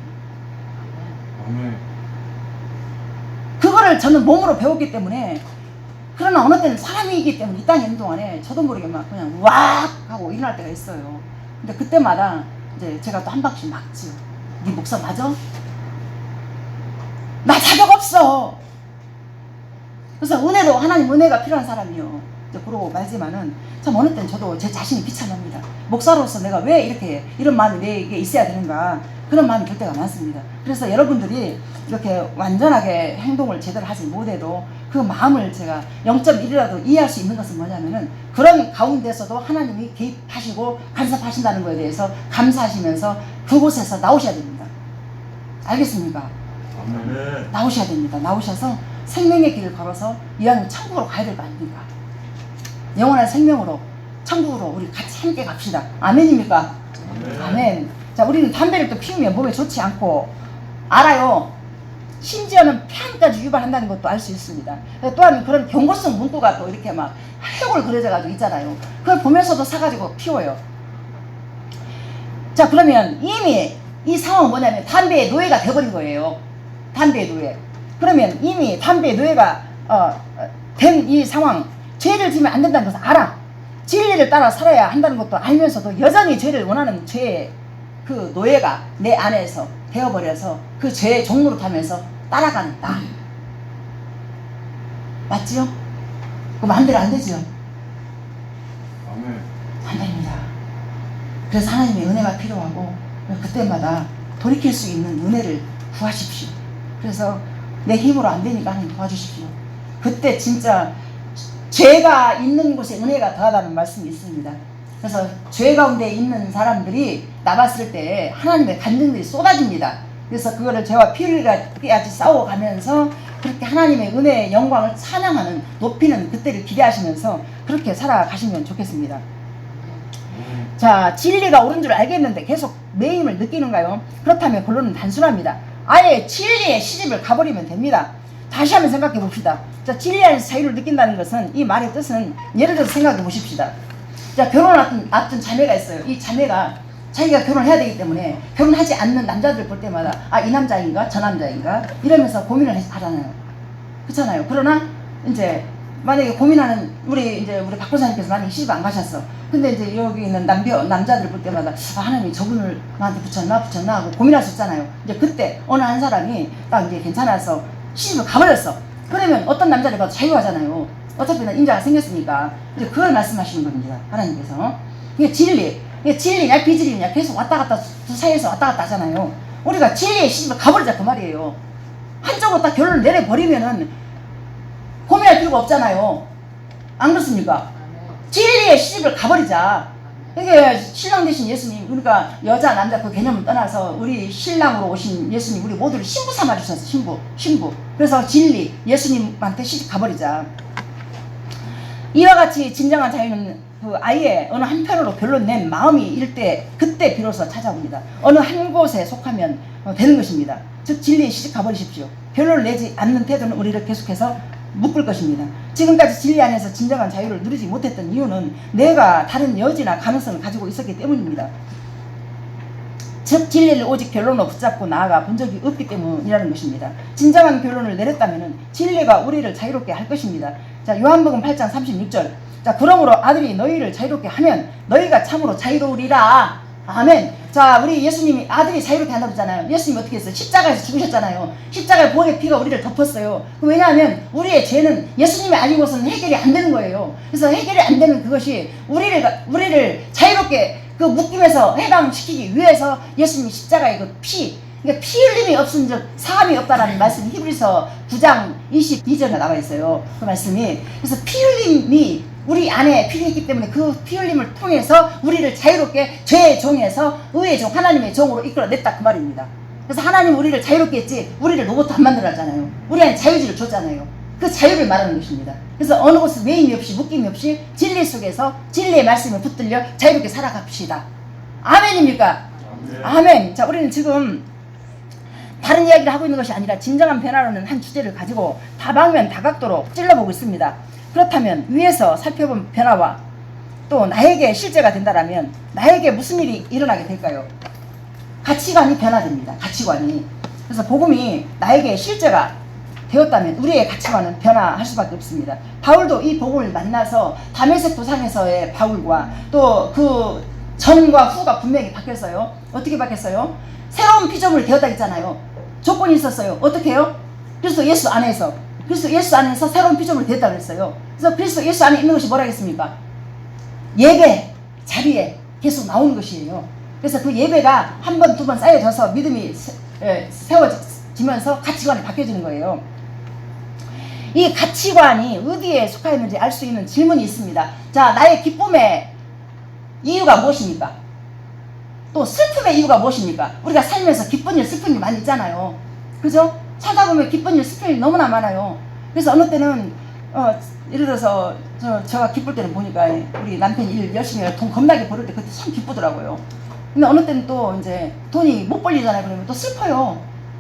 그거를 저는 몸으로 배웠기 때문에. 그러나 어느 때는 사람이기 때문에 이 땅에 있는 동안에 저도 모르게 막 그냥 왁 하고 일어날 때가 있어요. 근데 그때마다 이제 제가 또 한 방씩 막지요. 네 목사 맞아? 나 자격 없어. 그래서 하나님 은혜가 필요한 사람이요. 이제 그러고 말지만은 참 어느 때는 저도 제 자신이 비참합니다. 목사로서 내가 왜 이런 마음이 내게 있어야 되는가. 그런 마음이 들 때가 많습니다. 그래서 여러분들이 이렇게 완전하게 행동을 제대로 하지 못해도 그 마음을 제가 0.1이라도 이해할 수 있는 것은 뭐냐면은 그런 가운데서도 하나님이 개입하시고 간섭하신다는 것에 대해서 감사하시면서 그곳에서 나오셔야 됩니다. 알겠습니까? 아멘. 나오셔야 됩니다. 나오셔서 생명의 길을 걸어서 이왕이면 천국으로 가야 될 거 아닙니까? 영원한 생명으로 천국으로 우리 같이 함께 갑시다. 아멘입니까? 아멘. 아멘. 자, 우리는 담배를 또 피우면 몸에 좋지 않고 알아요. 심지어는 폐암까지 유발한다는 것도 알 수 있습니다. 또한 그런 경고성 문구가 또 이렇게 막 해골 그려져 가지고 있잖아요. 그걸 보면서도 사가지고 피워요. 자, 그러면 이미 이 상황은 뭐냐면 담배의 노예가 돼버린 거예요. 담배의 노예. 그러면 이미 담배의 노예가 된 이 상황, 죄를 지면 안 된다는 것을 알아. 진리를 따라 살아야 한다는 것도 알면서도 여전히 죄를 원하는 죄의 그 노예가 내 안에서 되어버려서 그 죄의 종로를 타면서 따라가는 나. 맞지요? 그 마음대로 안 되지요? 아멘. 안 됩니다. 그래서 하나님의 은혜가 필요하고 그때마다 돌이킬 수 있는 은혜를 구하십시오. 그래서 내 힘으로 안 되니까 하나님 도와주십시오. 그때 진짜 죄가 있는 곳에 은혜가 더하다는 말씀이 있습니다. 그래서 죄 가운데 있는 사람들이 나봤을 때 하나님의 간증들이 쏟아집니다. 그래서 그거를 죄와 피를 까지 싸워가면서 그렇게 하나님의 은혜의 영광을 찬양하는, 높이는 그때를 기대하시면서 그렇게 살아가시면 좋겠습니다. 자, 진리가 옳은 줄 알겠는데 계속 매임을 느끼는가요? 그렇다면 결론은 단순합니다. 아예 진리의 시집을 가버리면 됩니다. 다시 한번 생각해 봅시다. 자, 진리 안에서 자유를 느낀다는 것은, 이 말의 뜻은 예를 들어서 생각해 보십시다. 자, 결혼을 앞둔 자매가 있어요. 이 자매가 자기가 결혼해야 되기 때문에 결혼하지 않는 남자들 볼 때마다 이 남자인가 저 남자인가 이러면서 고민을 하잖아요. 그렇잖아요. 그러나 이제 만약에 고민하는 우리 박보사님께서 만약에 시집 안 가셨어. 근데 이제 여기 있는 남자들 볼 때마다 하나님이 저분을 나한테 붙였나 하고 고민할 수 있잖아요. 이제 그때 어느 한 사람이 딱 이제 괜찮아서 시집을 가버렸어. 그러면 어떤 남자를 봐도 자유하잖아요. 어차피 인자가 생겼으니까. 이제 그걸 말씀하시는 겁니다. 하나님께서. 이게 진리냐 비진리냐 계속 왔다 갔다 두 사이에서 왔다 갔다 하잖아요. 우리가 진리의 시집을 가버리자 그 말이에요. 한쪽으로 딱 결론을 내려버리면은 고민할 필요가 없잖아요. 안 그렇습니까? 진리의 시집을 가버리자. 이게 신랑 되신 예수님, 그러니까 여자 남자 그 개념을 떠나서 우리 신랑으로 오신 예수님, 우리 모두를 신부 삼아 주셨어. 신부. 그래서 진리 예수님한테 시집 가버리자. 이와 같이 진정한 자유는 그 아이의 어느 한편으로 결론 낸 마음이 일 때 그때 비로소 찾아옵니다. 어느 한 곳에 속하면 되는 것입니다. 즉 진리에 시집 가버리십시오. 결론을 내지 않는 태도는 우리를 계속해서 묶을 것입니다. 지금까지 진리 안에서 진정한 자유를 누리지 못했던 이유는 내가 다른 여지나 가능성을 가지고 있었기 때문입니다. 즉 진리를 오직 결론으로 붙잡고 나아가 본 적이 없기 때문이라는 것입니다. 진정한 결론을 내렸다면 진리가 우리를 자유롭게 할 것입니다. 자, 요한복음 8장 36절. 자, 그러므로 아들이 너희를 자유롭게 하면 너희가 참으로 자유로우리라. 아멘. 자, 우리 예수님이 아들이 자유롭게 한다고 했잖아요. 예수님이 어떻게 했어요? 십자가에서 죽으셨잖아요. 십자가의 보혈의 피가 우리를 덮었어요. 왜냐하면 우리의 죄는 예수님이 아니고서는 해결이 안 되는 거예요. 그래서 해결이 안 되는 그것이 우리를 자유롭게 그 묶임에서 해방시키기 위해서 예수님이 십자가의 그 피, 그러니까 피 흘림이 없은즉 사함이 없다라는 말씀이 히브리서 9장 22절에 나와 있어요. 그 말씀이. 그래서 피 흘림이 우리 안에 필요했기 때문에 그 피 흘림을 통해서 우리를 자유롭게 죄의 종에서 의의 종, 하나님의 종으로 이끌어냈다 그 말입니다. 그래서 하나님 우리를 자유롭게 했지 우리를 로봇 안 만들었잖아요. 우리 안에 자유지를 줬잖아요. 그 자유를 말하는 것입니다. 그래서 어느 곳에 매임이 없이 묶임이 없이 진리 속에서 진리의 말씀에 붙들려 자유롭게 살아갑시다. 아멘입니까? 아멘. 자, 우리는 지금 다른 이야기를 하고 있는 것이 아니라 진정한 변화라는 한 주제를 가지고 다방면 다각도로 찔러보고 있습니다. 그렇다면 위에서 살펴본 변화와 또 나에게 실제가 된다면 나에게 무슨 일이 일어나게 될까요? 가치관이 변화됩니다. 가치관이. 그래서 복음이 나에게 실제가 되었다면 우리의 가치관은 변화할 수밖에 없습니다. 바울도 이 복음을 만나서 다메섹 도상에서의 바울과 또 그 전과 후가 분명히 바뀌었어요. 어떻게 바뀌었어요? 새로운 피조물이 되었다 했잖아요. 조건이 있었어요. 어떻게 해요? 그리스도 예수 안에서 새로운 피조물이 되었다고 그랬어요. 그래서 그리스도 예수 안에 있는 것이 뭐라 했습니까? 예배, 자리에 계속 나오는 것이에요. 그래서 그 예배가 한 번, 두 번 쌓여져서 믿음이 세워지면서 가치관이 바뀌어지는 거예요. 이 가치관이 어디에 속하였는지 알 수 있는 질문이 있습니다. 자, 나의 기쁨의 이유가 무엇입니까? 또 슬픔의 이유가 무엇입니까? 우리가 살면서 기쁜 일, 슬픈 일 많이 있잖아요. 그죠? 살다 보면 기쁜 일, 슬픈 일 너무나 많아요. 그래서 어느 때는 예를 들어서 제가 기쁠 때는 보니까 우리 남편이 일 열심히 해서 돈 겁나게 벌을 때 그때 참 기쁘더라고요. 근데 어느 때는 또 이제 돈이 못 벌리잖아요. 그러면 또 슬퍼요.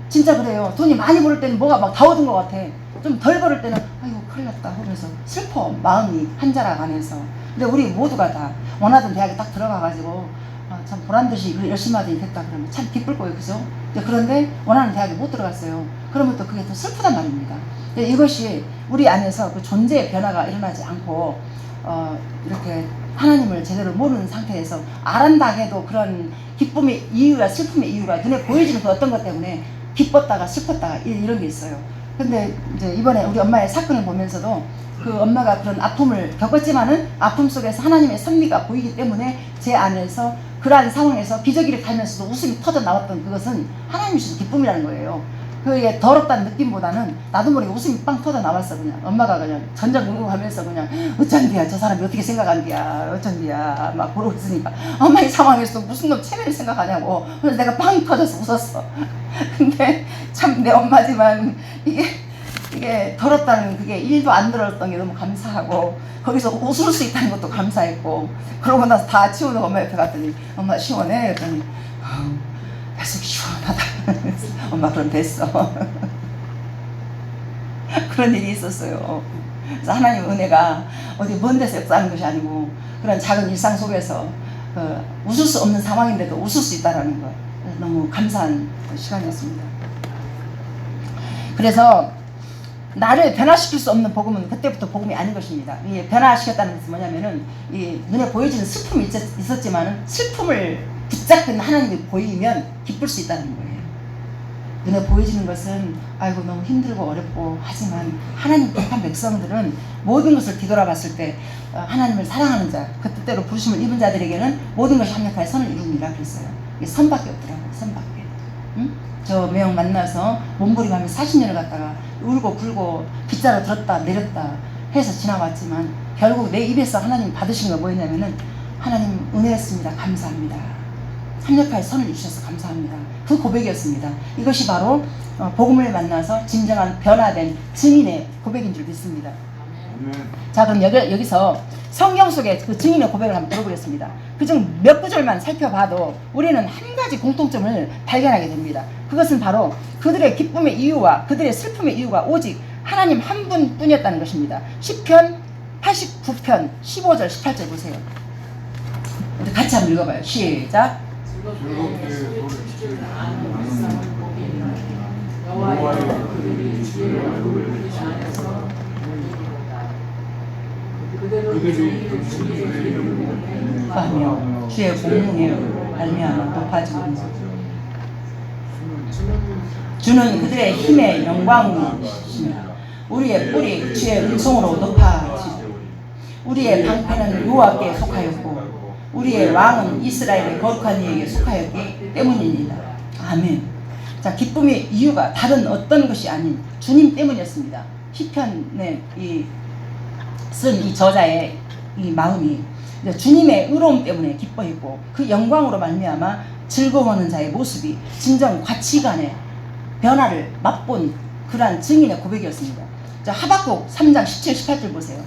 진짜 그래요. 돈이 많이 벌을 때는 뭐가 막 다 얻은 것 같아. 좀 덜 벌을 때는 아이고 큰일 났다 하면서 슬퍼. 마음이 한자락 안에서. 근데 우리 모두가 다 원하던 대학에 딱 들어가가지고 참 보란듯이 열심히 하더니 됐다 그러면 참 기쁠 거예요. 그죠? 그런데 원하는 대학에 못 들어갔어요. 그러면 또 그게 더 슬프단 말입니다. 이것이 우리 안에서 그 존재의 변화가 일어나지 않고 이렇게 하나님을 제대로 모르는 상태에서 알한다 해도 그런 기쁨의 이유와 슬픔의 이유가 눈에 보여지는 그 어떤 것 때문에 기뻤다가 슬펐다가 이런 게 있어요. 근데 이제 이번에 우리 엄마의 사건을 보면서도 그 엄마가 그런 아픔을 겪었지만은 아픔 속에서 하나님의 섭리가 보이기 때문에 제 안에서 그러한 상황에서 기저귀를 달면서도 웃음이 터져 나왔던 그것은 하나님이 주신 기쁨이라는 거예요. 그게 더럽다는 느낌보다는 나도 모르게 웃음이 빵 터져 나왔어. 그냥 엄마가 그냥 전전긍긍하면서 그냥 어쩐디야 저 사람이 어떻게 생각한디야 어쩐디야 막 그러고 있으니까 엄마 이 상황에서 무슨 놈 체면을 생각하냐고. 그래서 내가 빵 터져서 웃었어. 근데 참 내 엄마지만 이게 더럽다는 그게 1도 안 들었던 게 너무 감사하고 거기서 웃을 수 있다는 것도 감사했고 그러고 나서 다 치우는 엄마 옆에 갔더니 엄마 시원해? 그랬더니 계속 시원하다. 엄마 그럼 됐어. 그런 일이 있었어요. 그래서 하나님의 은혜가 어디 먼 데서 역사하는 것이 아니고 그런 작은 일상 속에서 웃을 수 없는 상황인데도 웃을 수 있다는 것 너무 감사한 시간이었습니다. 그래서 나를 변화시킬 수 없는 복음은 그때부터 복음이 아닌 것입니다. 이 변화시켰다는 것은 뭐냐면은 이 눈에 보여지는 슬픔이 있었지만은 슬픔을 붙잡는 하나님이 보이면 기쁠 수 있다는 거예요. 눈에 보여지는 것은 아이고 너무 힘들고 어렵고 하지만 하나님 택한 백성들은 모든 것을 뒤돌아봤을 때 하나님을 사랑하는 자, 그 뜻대로 부르심을 입은 자들에게는 모든 것이 합력하여 선을 이룹니다 그랬어요. 이게 선밖에 없더라고요. 선밖에. 응? 저 매형 만나서 몸부림하며 40년을 갔다가 울고 굴고 빗자루 들었다 내렸다 해서 지나왔지만 결국 내 입에서 하나님 받으신 거 뭐였냐면은 하나님 은혜였습니다. 감사합니다. 합력하여 선을 주셔서 감사합니다. 그 고백이었습니다. 이것이 바로 복음을 만나서 진정한 변화된 증인의 고백인 줄 믿습니다. 자, 그럼 여기서 성경 속에 그 증인의 고백을 한번 들어보겠습니다. 그중 몇 구절만 살펴봐도 우리는 한 가지 공통점을 발견하게 됩니다. 그것은 바로 그들의 기쁨의 이유와 그들의 슬픔의 이유가 오직 하나님 한 분뿐이었다는 것입니다. 시편 89편 15절 18절 보세요. 우리 같이 한번 읽어봐요. 시작. 즐겁게 소리치는 여호와의 그들이 주의 얼굴을 보지 않아서 그들이 주의 이름을 하며 주의 공능에 말미암아 높아지고 주는 그들의 힘의 영광이시며 우리의 뿔이 주의 은총으로 높아지고 우리의 방패는 여호와께 속하였고 우리의 왕은 이스라엘의 거룩한 이에게 속하였기 때문입니다. 아멘. 자, 기쁨의 이유가 다른 어떤 것이 아닌 주님 때문이었습니다. 시편에 쓴 이 저자의 이 마음이 주님의 의로움 때문에 기뻐했고 그 영광으로 말미암아 즐거워하는 자의 모습이 진정 가치관의 변화를 맛본 그러한 증인의 고백이었습니다. 자, 하박국 3장 17, 18절 보세요.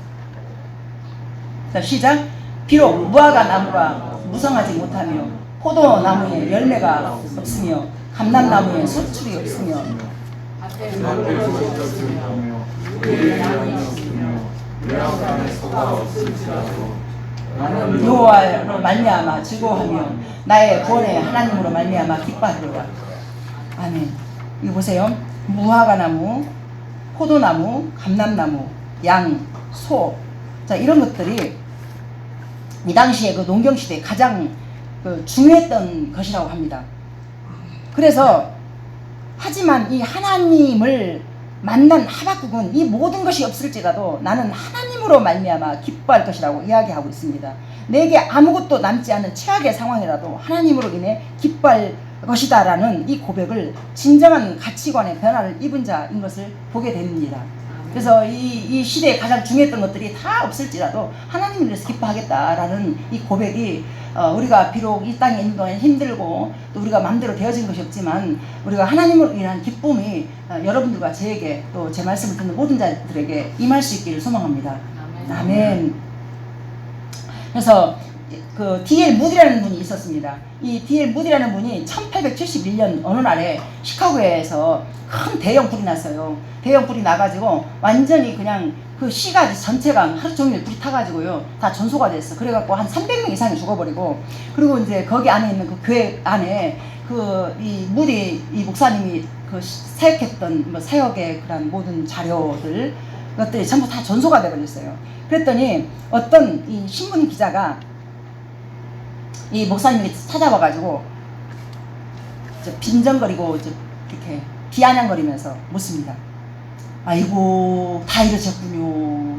자, 시작. 비록 무화과 나무가 무성하지 못하며 포도나무에 열매가 없으며 감람나무에 소출이 없으며 여호와로 말미암아 즐거워하며 나의 구원의 하나님으로 말미암아 기뻐하리로다. 아멘. 이거 보세요. 무화과나무, 포도나무, 감람나무, 양, 소, 자 이런 것들이 이 당시에 그 농경시대에 가장 중요했던 것이라고 합니다. 그래서 하지만 이 하나님을 만난 하박국은 이 모든 것이 없을지라도 나는 하나님으로 말미암아 기뻐할 것이라고 이야기하고 있습니다. 내게 아무것도 남지 않은 최악의 상황이라도 하나님으로 인해 기뻐할 것이다 라는 이 고백을 진정한 가치관의 변화를 입은 자인 것을 보게 됩니다. 그래서 이 시대에 가장 중요했던 것들이 다 없을지라도 하나님을 위해서 기뻐하겠다라는 이 고백이 우리가 비록 이 땅에 있는 동안 힘들고 또 우리가 마음대로 되어진 것이 없지만 우리가 하나님으로 인한 기쁨이 여러분들과 저에게 또 제 말씀을 듣는 모든 자들에게 임할 수 있기를 소망합니다. 아멘. 그래서 그 D.L. 무디라는 분이 있었습니다. 이 D.L. 무디라는 분이 1871년 어느 날에 시카고에서 큰 대형 불이 났어요. 대형 불이 나가지고 완전히 그냥 그 시가 전체가 하루 종일 불이 타가지고요 다 전소가 됐어. 그래갖고 한 300명 이상이 죽어버리고, 그리고 이제 거기 안에 있는 그 교회 안에 그 이 무디 이 목사님이 그 사역했던 뭐 사역의 그런 모든 자료들 것들이 전부 다 전소가 돼버렸어요. 그랬더니 어떤 이 신문 기자가 이 목사님이 찾아와가지고 빈정거리고 이렇게 비아냥거리면서 묻습니다. 아이고 다 이러셨군요.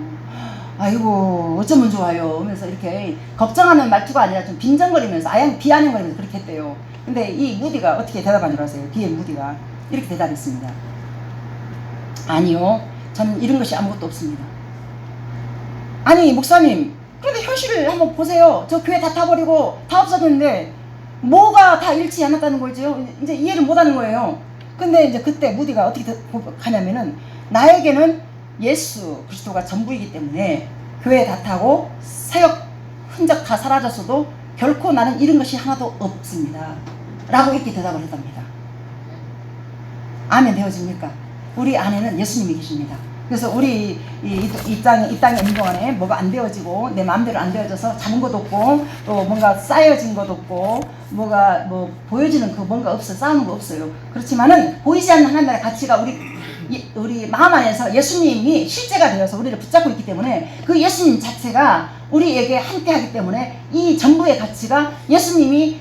아이고 어쩌면 좋아요. 하면서 이렇게 걱정하는 말투가 아니라 좀 빈정거리면서 비아냥거리면서 그렇게 했대요. 근데 이 무디가 어떻게 대답한 줄 아세요? 뒤에 무디가 이렇게 대답했습니다. 아니요, 저는 이런 것이 아무것도 없습니다. 아니 목사님, 그런데 현실을 한번 보세요. 저 교회 다 타버리고 다 없어졌는데 뭐가 다 잃지 않았다는 거죠. 이제 이해를 못하는 거예요. 근데 이제 그때 무디가 어떻게 하냐면은, 나에게는 예수 그리스도가 전부이기 때문에 교회 다 타고 사역 흔적 다 사라졌어도 결코 나는 잃은 것이 하나도 없습니다 라고 이렇게 대답을 했답니다. 아멘 되어집니까? 우리 안에는 예수님이 계십니다. 그래서 우리 이 땅에 있는 동안에 뭐가 안 되어지고 내 마음대로 안 되어져서 잡은 것도 없고 또 뭔가 쌓여진 것도 없고 뭐가 뭐 보여지는 그 뭔가 없어요. 쌓는 거 없어요. 그렇지만은 보이지 않는 하나님의 가치가 우리 마음 안에서 예수님이 실제가 되어서 우리를 붙잡고 있기 때문에 그 예수님 자체가 우리에게 함께 하기 때문에 이 전부의 가치가 예수님이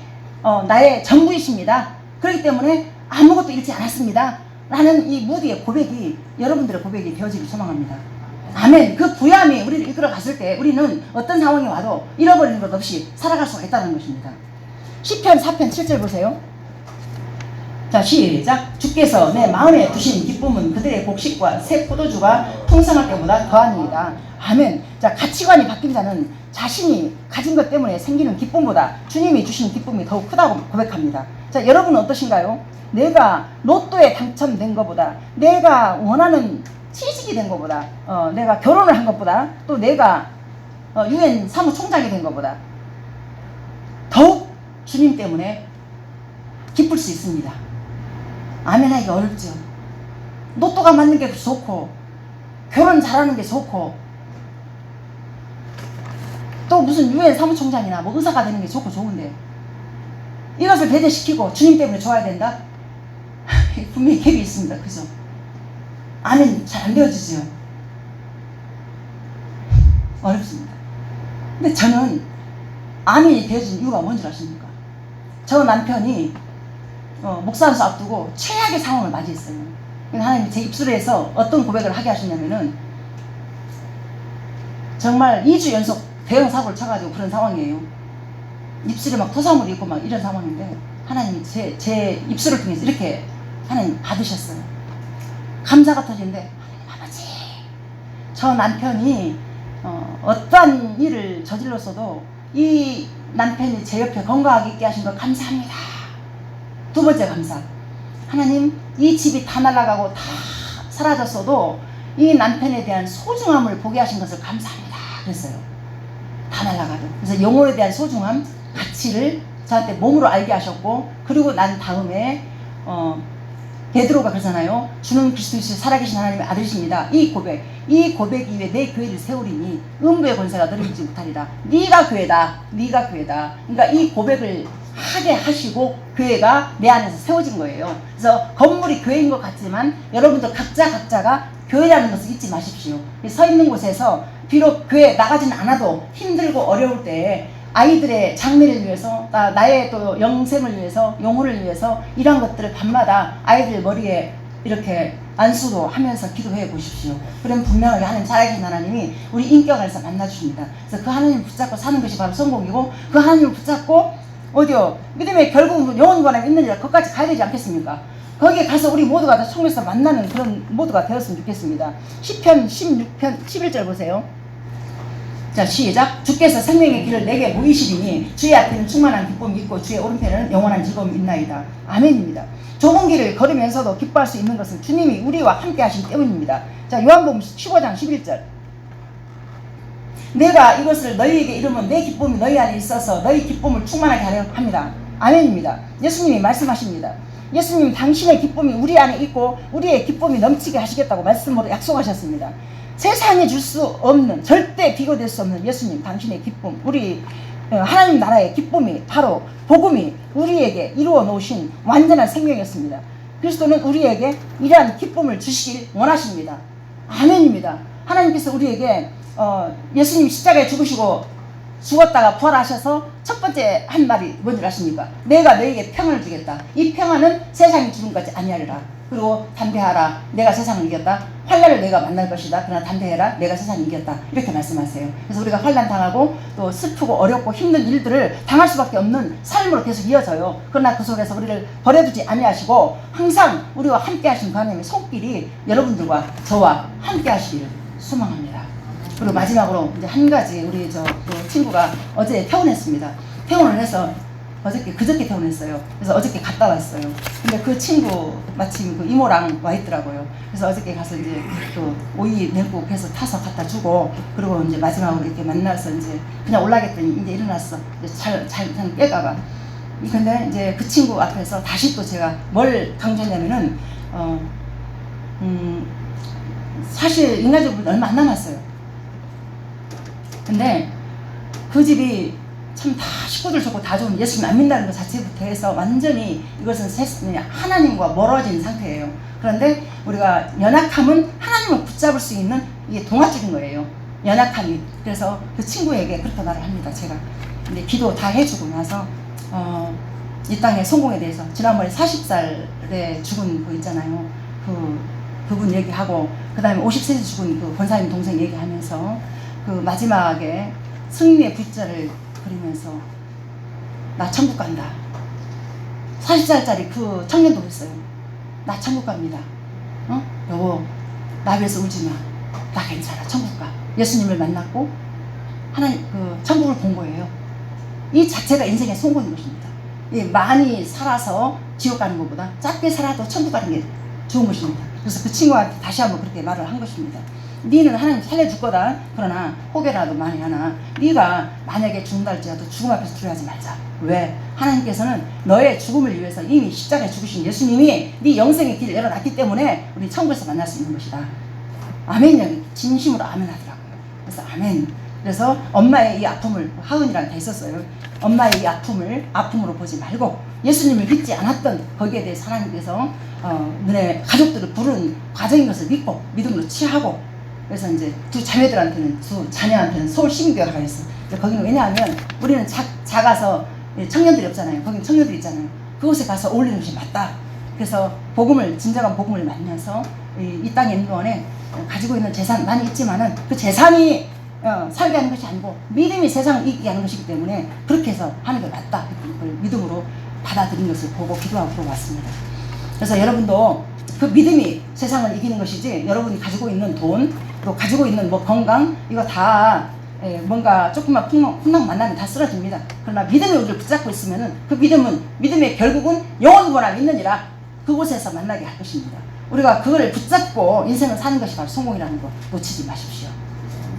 나의 전부이십니다. 그렇기 때문에 아무것도 잃지 않았습니다 라는 이 무디의 고백이 여러분들의 고백이 되어지길 소망합니다. 아멘. 그 부여함이 우리를 이끌어 갔을 때 우리는 어떤 상황이 와도 잃어버리는 것 없이 살아갈 수가 있다는 것입니다. 시편 4편 7절 보세요. 자 시작. 주께서 내 마음에 두신 기쁨은 그들의 곡식과 새 포도주가 풍성할 때보다 더하니이다. 아멘. 자 가치관이 바뀐 자는 자신이 가진 것 때문에 생기는 기쁨보다 주님이 주시는 기쁨이 더욱 크다고 고백합니다. 자 여러분은 어떠신가요? 내가 로또에 당첨된 것보다, 내가 원하는 취직이 된 것보다, 내가 결혼을 한 것보다, 또 내가 UN 사무총장이 된 것보다 더욱 주님 때문에 기쁠 수 있습니다. 아멘 하기가 어렵죠. 로또가 맞는 게 좋고 결혼 잘하는 게 좋고 또 무슨 UN 사무총장이나 뭐 의사가 되는 게 좋고 좋은데 이것을 배제시키고 주님 때문에 좋아야 된다? 분명히 갭이 있습니다. 그죠? 아멘. 잘 안 되어지죠. 어렵습니다. 근데 저는 아멘이 되어진 이유가 뭔지 아십니까? 저 남편이 목사안수 앞두고 최악의 상황을 맞이했어요. 하나님이 제 입술에서 어떤 고백을 하게 하셨냐면은, 정말 2주 연속 대형 사고를 쳐가지고 그런 상황이에요. 입술에 막 토사물이 있고 막 이런 상황인데 하나님이 제 입술을 통해서 이렇게 하나님 받으셨어요. 감사가 터지는데, 하나님 아버지, 저 남편이 어떠한 일을 저질렀어도 이 남편이 제 옆에 건강하게 있게 하신 걸 감사합니다. 두 번째 감사, 하나님 이 집이 다 날아가고 다 사라졌어도 이 남편에 대한 소중함을 보게 하신 것을 감사합니다 그랬어요. 다 날아가도. 그래서 영혼에 대한 소중함, 가치를 저한테 몸으로 알게 하셨고, 그리고 난 다음에 베드로가 그러잖아요. 주는 그리스도이시여 살아계신 하나님의 아들이십니다. 이 고백 이외에 내 교회를 세우리니 음부의 권세가 너를 이기지 못하리라. 네가 교회다. 네가 교회다. 그러니까 이 고백을 하게 하시고 교회가 내 안에서 세워진 거예요. 그래서 건물이 교회인 것 같지만 여러분들 각자가 교회라는 것을 잊지 마십시오. 서 있는 곳에서 비록 교회 나가지는 않아도 힘들고 어려울 때 아이들의 장래를 위해서, 나의 또 영생을 위해서, 영혼을 위해서 이런 것들을 밤마다 아이들 머리에 이렇게 안수도 하면서 기도해 보십시오. 그럼 분명하게 하나님, 살아계신 하나님이 우리 인격 안에서 만나주십니다. 그래서 그 하나님을 붙잡고 사는 것이 바로 성공이고, 그 하나님을 붙잡고 어디요? 믿음의 결국은 영원권에 있느니라, 거기까지 가야 되지 않겠습니까? 거기에 가서 우리 모두가 다 총에서 만나는 그런 모두가 되었으면 좋겠습니다. 시편 16편 11절 보세요. 자, 시작. 주께서 생명의 길을 내게 보이시리니 주의 앞에는 충만한 기쁨이 있고 주의 오른편에는 영원한 즐거움이 있나이다. 아멘입니다. 좁은 길을 걸으면서도 기뻐할 수 있는 것은 주님이 우리와 함께 하신 때문입니다. 자, 요한복음 15장 11절. 내가 이것을 너희에게 이르면 내 기쁨이 너희 안에 있어서 너희 기쁨을 충만하게 하려 합니다. 아멘입니다. 예수님이 말씀하십니다. 예수님이 당신의 기쁨이 우리 안에 있고 우리의 기쁨이 넘치게 하시겠다고 말씀으로 약속하셨습니다. 세상에 줄 수 없는, 절대 비교될 수 없는 예수님 당신의 기쁨, 우리 하나님 나라의 기쁨이 바로 복음이 우리에게 이루어 놓으신 완전한 생명이었습니다. 그리스도는 우리에게 이러한 기쁨을 주시길 원하십니다. 아멘입니다. 하나님께서 우리에게 예수님 십자가에 죽으시고 죽었다가 부활하셔서 첫 번째 한 말이 뭔지 아십니까? 내가 너에게 평안을 주겠다. 이 평안은 세상이 주는 것이 아니하리라. 그리고 담대하라. 내가 세상을 이겼다. 환난을 내가 만날 것이다. 그러나 담대해라. 내가 세상을 이겼다. 이렇게 말씀하세요. 그래서 우리가 환난 당하고 또 슬프고 어렵고 힘든 일들을 당할 수밖에 없는 삶으로 계속 이어져요. 그러나 그 속에서 우리를 버려두지 아니하시고 항상 우리와 함께 하신 그 하나님의 손길이 여러분들과 저와 함께 하시기를 소망합니다. 그리고 마지막으로 이제 한 가지, 우리 그 친구가 어제 퇴원했습니다. 퇴원을 해서 그저께 퇴원했어요. 그래서 어저께 갔다 왔어요. 근데 그 친구 마침 그 이모랑 와 있더라고요. 그래서 어저께 가서 이제 또 오이 냉국 해서 타서 갖다 주고, 그리고 이제 마지막으로 이렇게 만나서 이제 그냥 올라겠더니 이제 일어났어. 이제 잘 깨가봐. 근데 이제 그 친구 앞에서 다시 또 제가 뭘 강조했냐면은, 사실 인간적으로 얼마 안 남았어요. 근데 그 집이 참 다 식구들 좋고 다 좋은, 예수님 안 믿는다는 것 자체부터 해서 완전히 이것은 하나님과 멀어진 상태예요. 그런데 우리가 연약함은 하나님을 붙잡을 수 있는 이게 동화적인 거예요. 연약함이. 그래서 그 친구에게 그렇게 말을 합니다. 제가. 근데 기도 다 해주고 나서 이 땅의 성공에 대해서 지난번에 40살에 죽은 거 있잖아요. 그분 얘기하고, 그 다음에 50세에 죽은 그 권사님 동생 얘기하면서 그 마지막에 승리의 V자를 그리면서 나 천국 간다. 40살짜리 그 청년도 그랬어요. 나 천국 갑니다. 여보, 나 위해서 울지 마. 나 괜찮아. 천국 가. 예수님을 만났고 하나님 그 천국을 본 거예요. 이 자체가 인생의 성공인 것입니다. 많이 살아서 지옥 가는 것보다 짧게 살아도 천국 가는 게 좋은 것입니다. 그래서 그 친구한테 다시 한번 그렇게 말을 한 것입니다. 니는 하나님 살려줄 거다. 그러나 혹여라도 많이 하나 네가 만약에 죽는다 할지라도 죽음 앞에서 두려워하지 말자. 왜? 하나님께서는 너의 죽음을 위해서 이미 십자가에 죽으신 예수님이 네 영생의 길을 열어놨기 때문에 우리 천국에서 만날 수 있는 것이다. 아멘이요. 진심으로 아멘 하더라고요. 그래서 아멘. 그래서 엄마의 이 아픔을, 하은이랑 다 있었어요. 엄마의 이 아픔으로 보지 말고 예수님을 믿지 않았던 거기에 대해서 하나님께서 너네 가족들을 부른 과정인 것을 믿고 믿음으로 취하고, 그래서 이제 두 자녀한테는 서울 시민교회를 가겠어. 거기는 왜냐하면 우리는 작아서 청년들이 없잖아요. 거기는 청년들이 있잖아요. 그곳에 가서 어울리는 것이 맞다. 그래서 진정한 복음을 만나서 이 땅에 있는 동안에 가지고 있는 재산 많이 있지만은 그 재산이 살게 하는 것이 아니고 믿음이 세상을 이기게 하는 것이기 때문에 그렇게 해서 하는 게 맞다. 그걸 믿음으로 받아들인 것을 보고 기도하고 들어왔습니다. 그래서 여러분도 그 믿음이 세상을 이기는 것이지, 여러분이 가지고 있는 돈, 또 가지고 있는 건강, 이거 다 뭔가 조금만 풍랑 만나면 다 쓰러집니다. 그러나 믿음이 우리를 붙잡고 있으면은 그 믿음의 결국은 영원권함 있느니라 그곳에서 만나게 할 것입니다. 우리가 그거를 붙잡고 인생을 사는 것이 바로 성공이라는 거 놓치지 마십시오.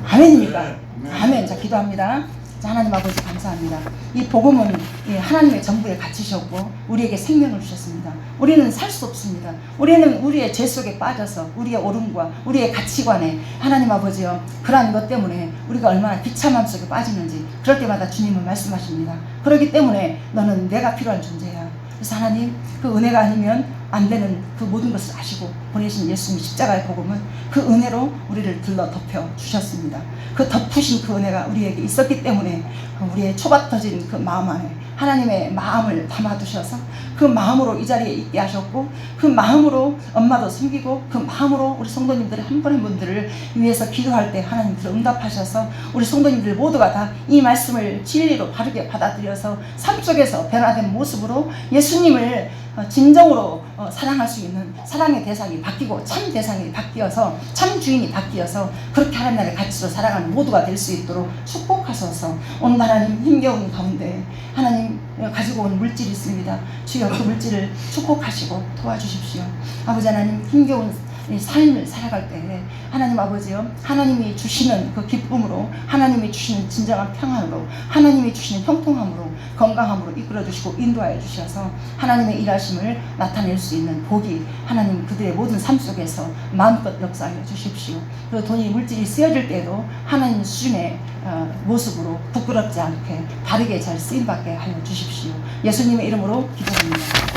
아멘입니까? 아멘. 자, 기도합니다. 자, 하나님 아버지 감사합니다. 이 복음은 하나님의 전부에 갇히셨고 우리에게 생명을 주셨습니다. 우리는 살 수 없습니다. 우리는 우리의 죄 속에 빠져서 우리의 오름과 우리의 가치관에 하나님 아버지요, 그러한 것 때문에 우리가 얼마나 비참함 속에 빠지는지 그럴 때마다 주님은 말씀하십니다. 그렇기 때문에 너는 내가 필요한 존재야. 그래서 하나님, 그 은혜가 아니면 안 되는 그 모든 것을 아시고 보내신 예수님 십자가의 복음은 그 은혜로 우리를 들러 덮여 주셨습니다. 그 덮으신 그 은혜가 우리에게 있었기 때문에 우리의 초박터진 그 마음 안에 하나님의 마음을 담아두셔서 그 마음으로 이 자리에 있게 하셨고, 그 마음으로 엄마도 섬기고, 그 마음으로 우리 성도님들 한 분 한 분들을 위해서 기도할 때 하나님께서 응답하셔서 우리 성도님들 모두가 다 이 말씀을 진리로 바르게 받아들여서 삶 속에서 변화된 모습으로 예수님을 진정으로 사랑할 수 있는 사랑의 대상이 바뀌고 참 대상이 바뀌어서 참 주인이 바뀌어서 그렇게 하나님의 가치로 살아가는 모두가 될 수 있도록 축복하소서. 오늘 하나님 힘겨운 가운데 하나님 가지고 온 물질이 있습니다. 주여 그 물질을 축복하시고 도와주십시오. 아버지 하나님 힘겨운 이 삶을 살아갈 때 하나님 아버지요, 하나님이 주시는 그 기쁨으로, 하나님이 주시는 진정한 평안으로, 하나님이 주시는 형통함으로, 건강함으로 이끌어 주시고 인도하여 주셔서 하나님의 일하심을 나타낼 수 있는 복이 하나님 그들의 모든 삶 속에서 마음껏 역사하여 주십시오. 그리고 돈이 물질이 쓰여질 때에도 하나님 수준의 모습으로 부끄럽지 않게 바르게 잘 쓰임받게 하여 주십시오. 예수님의 이름으로 기도합니다.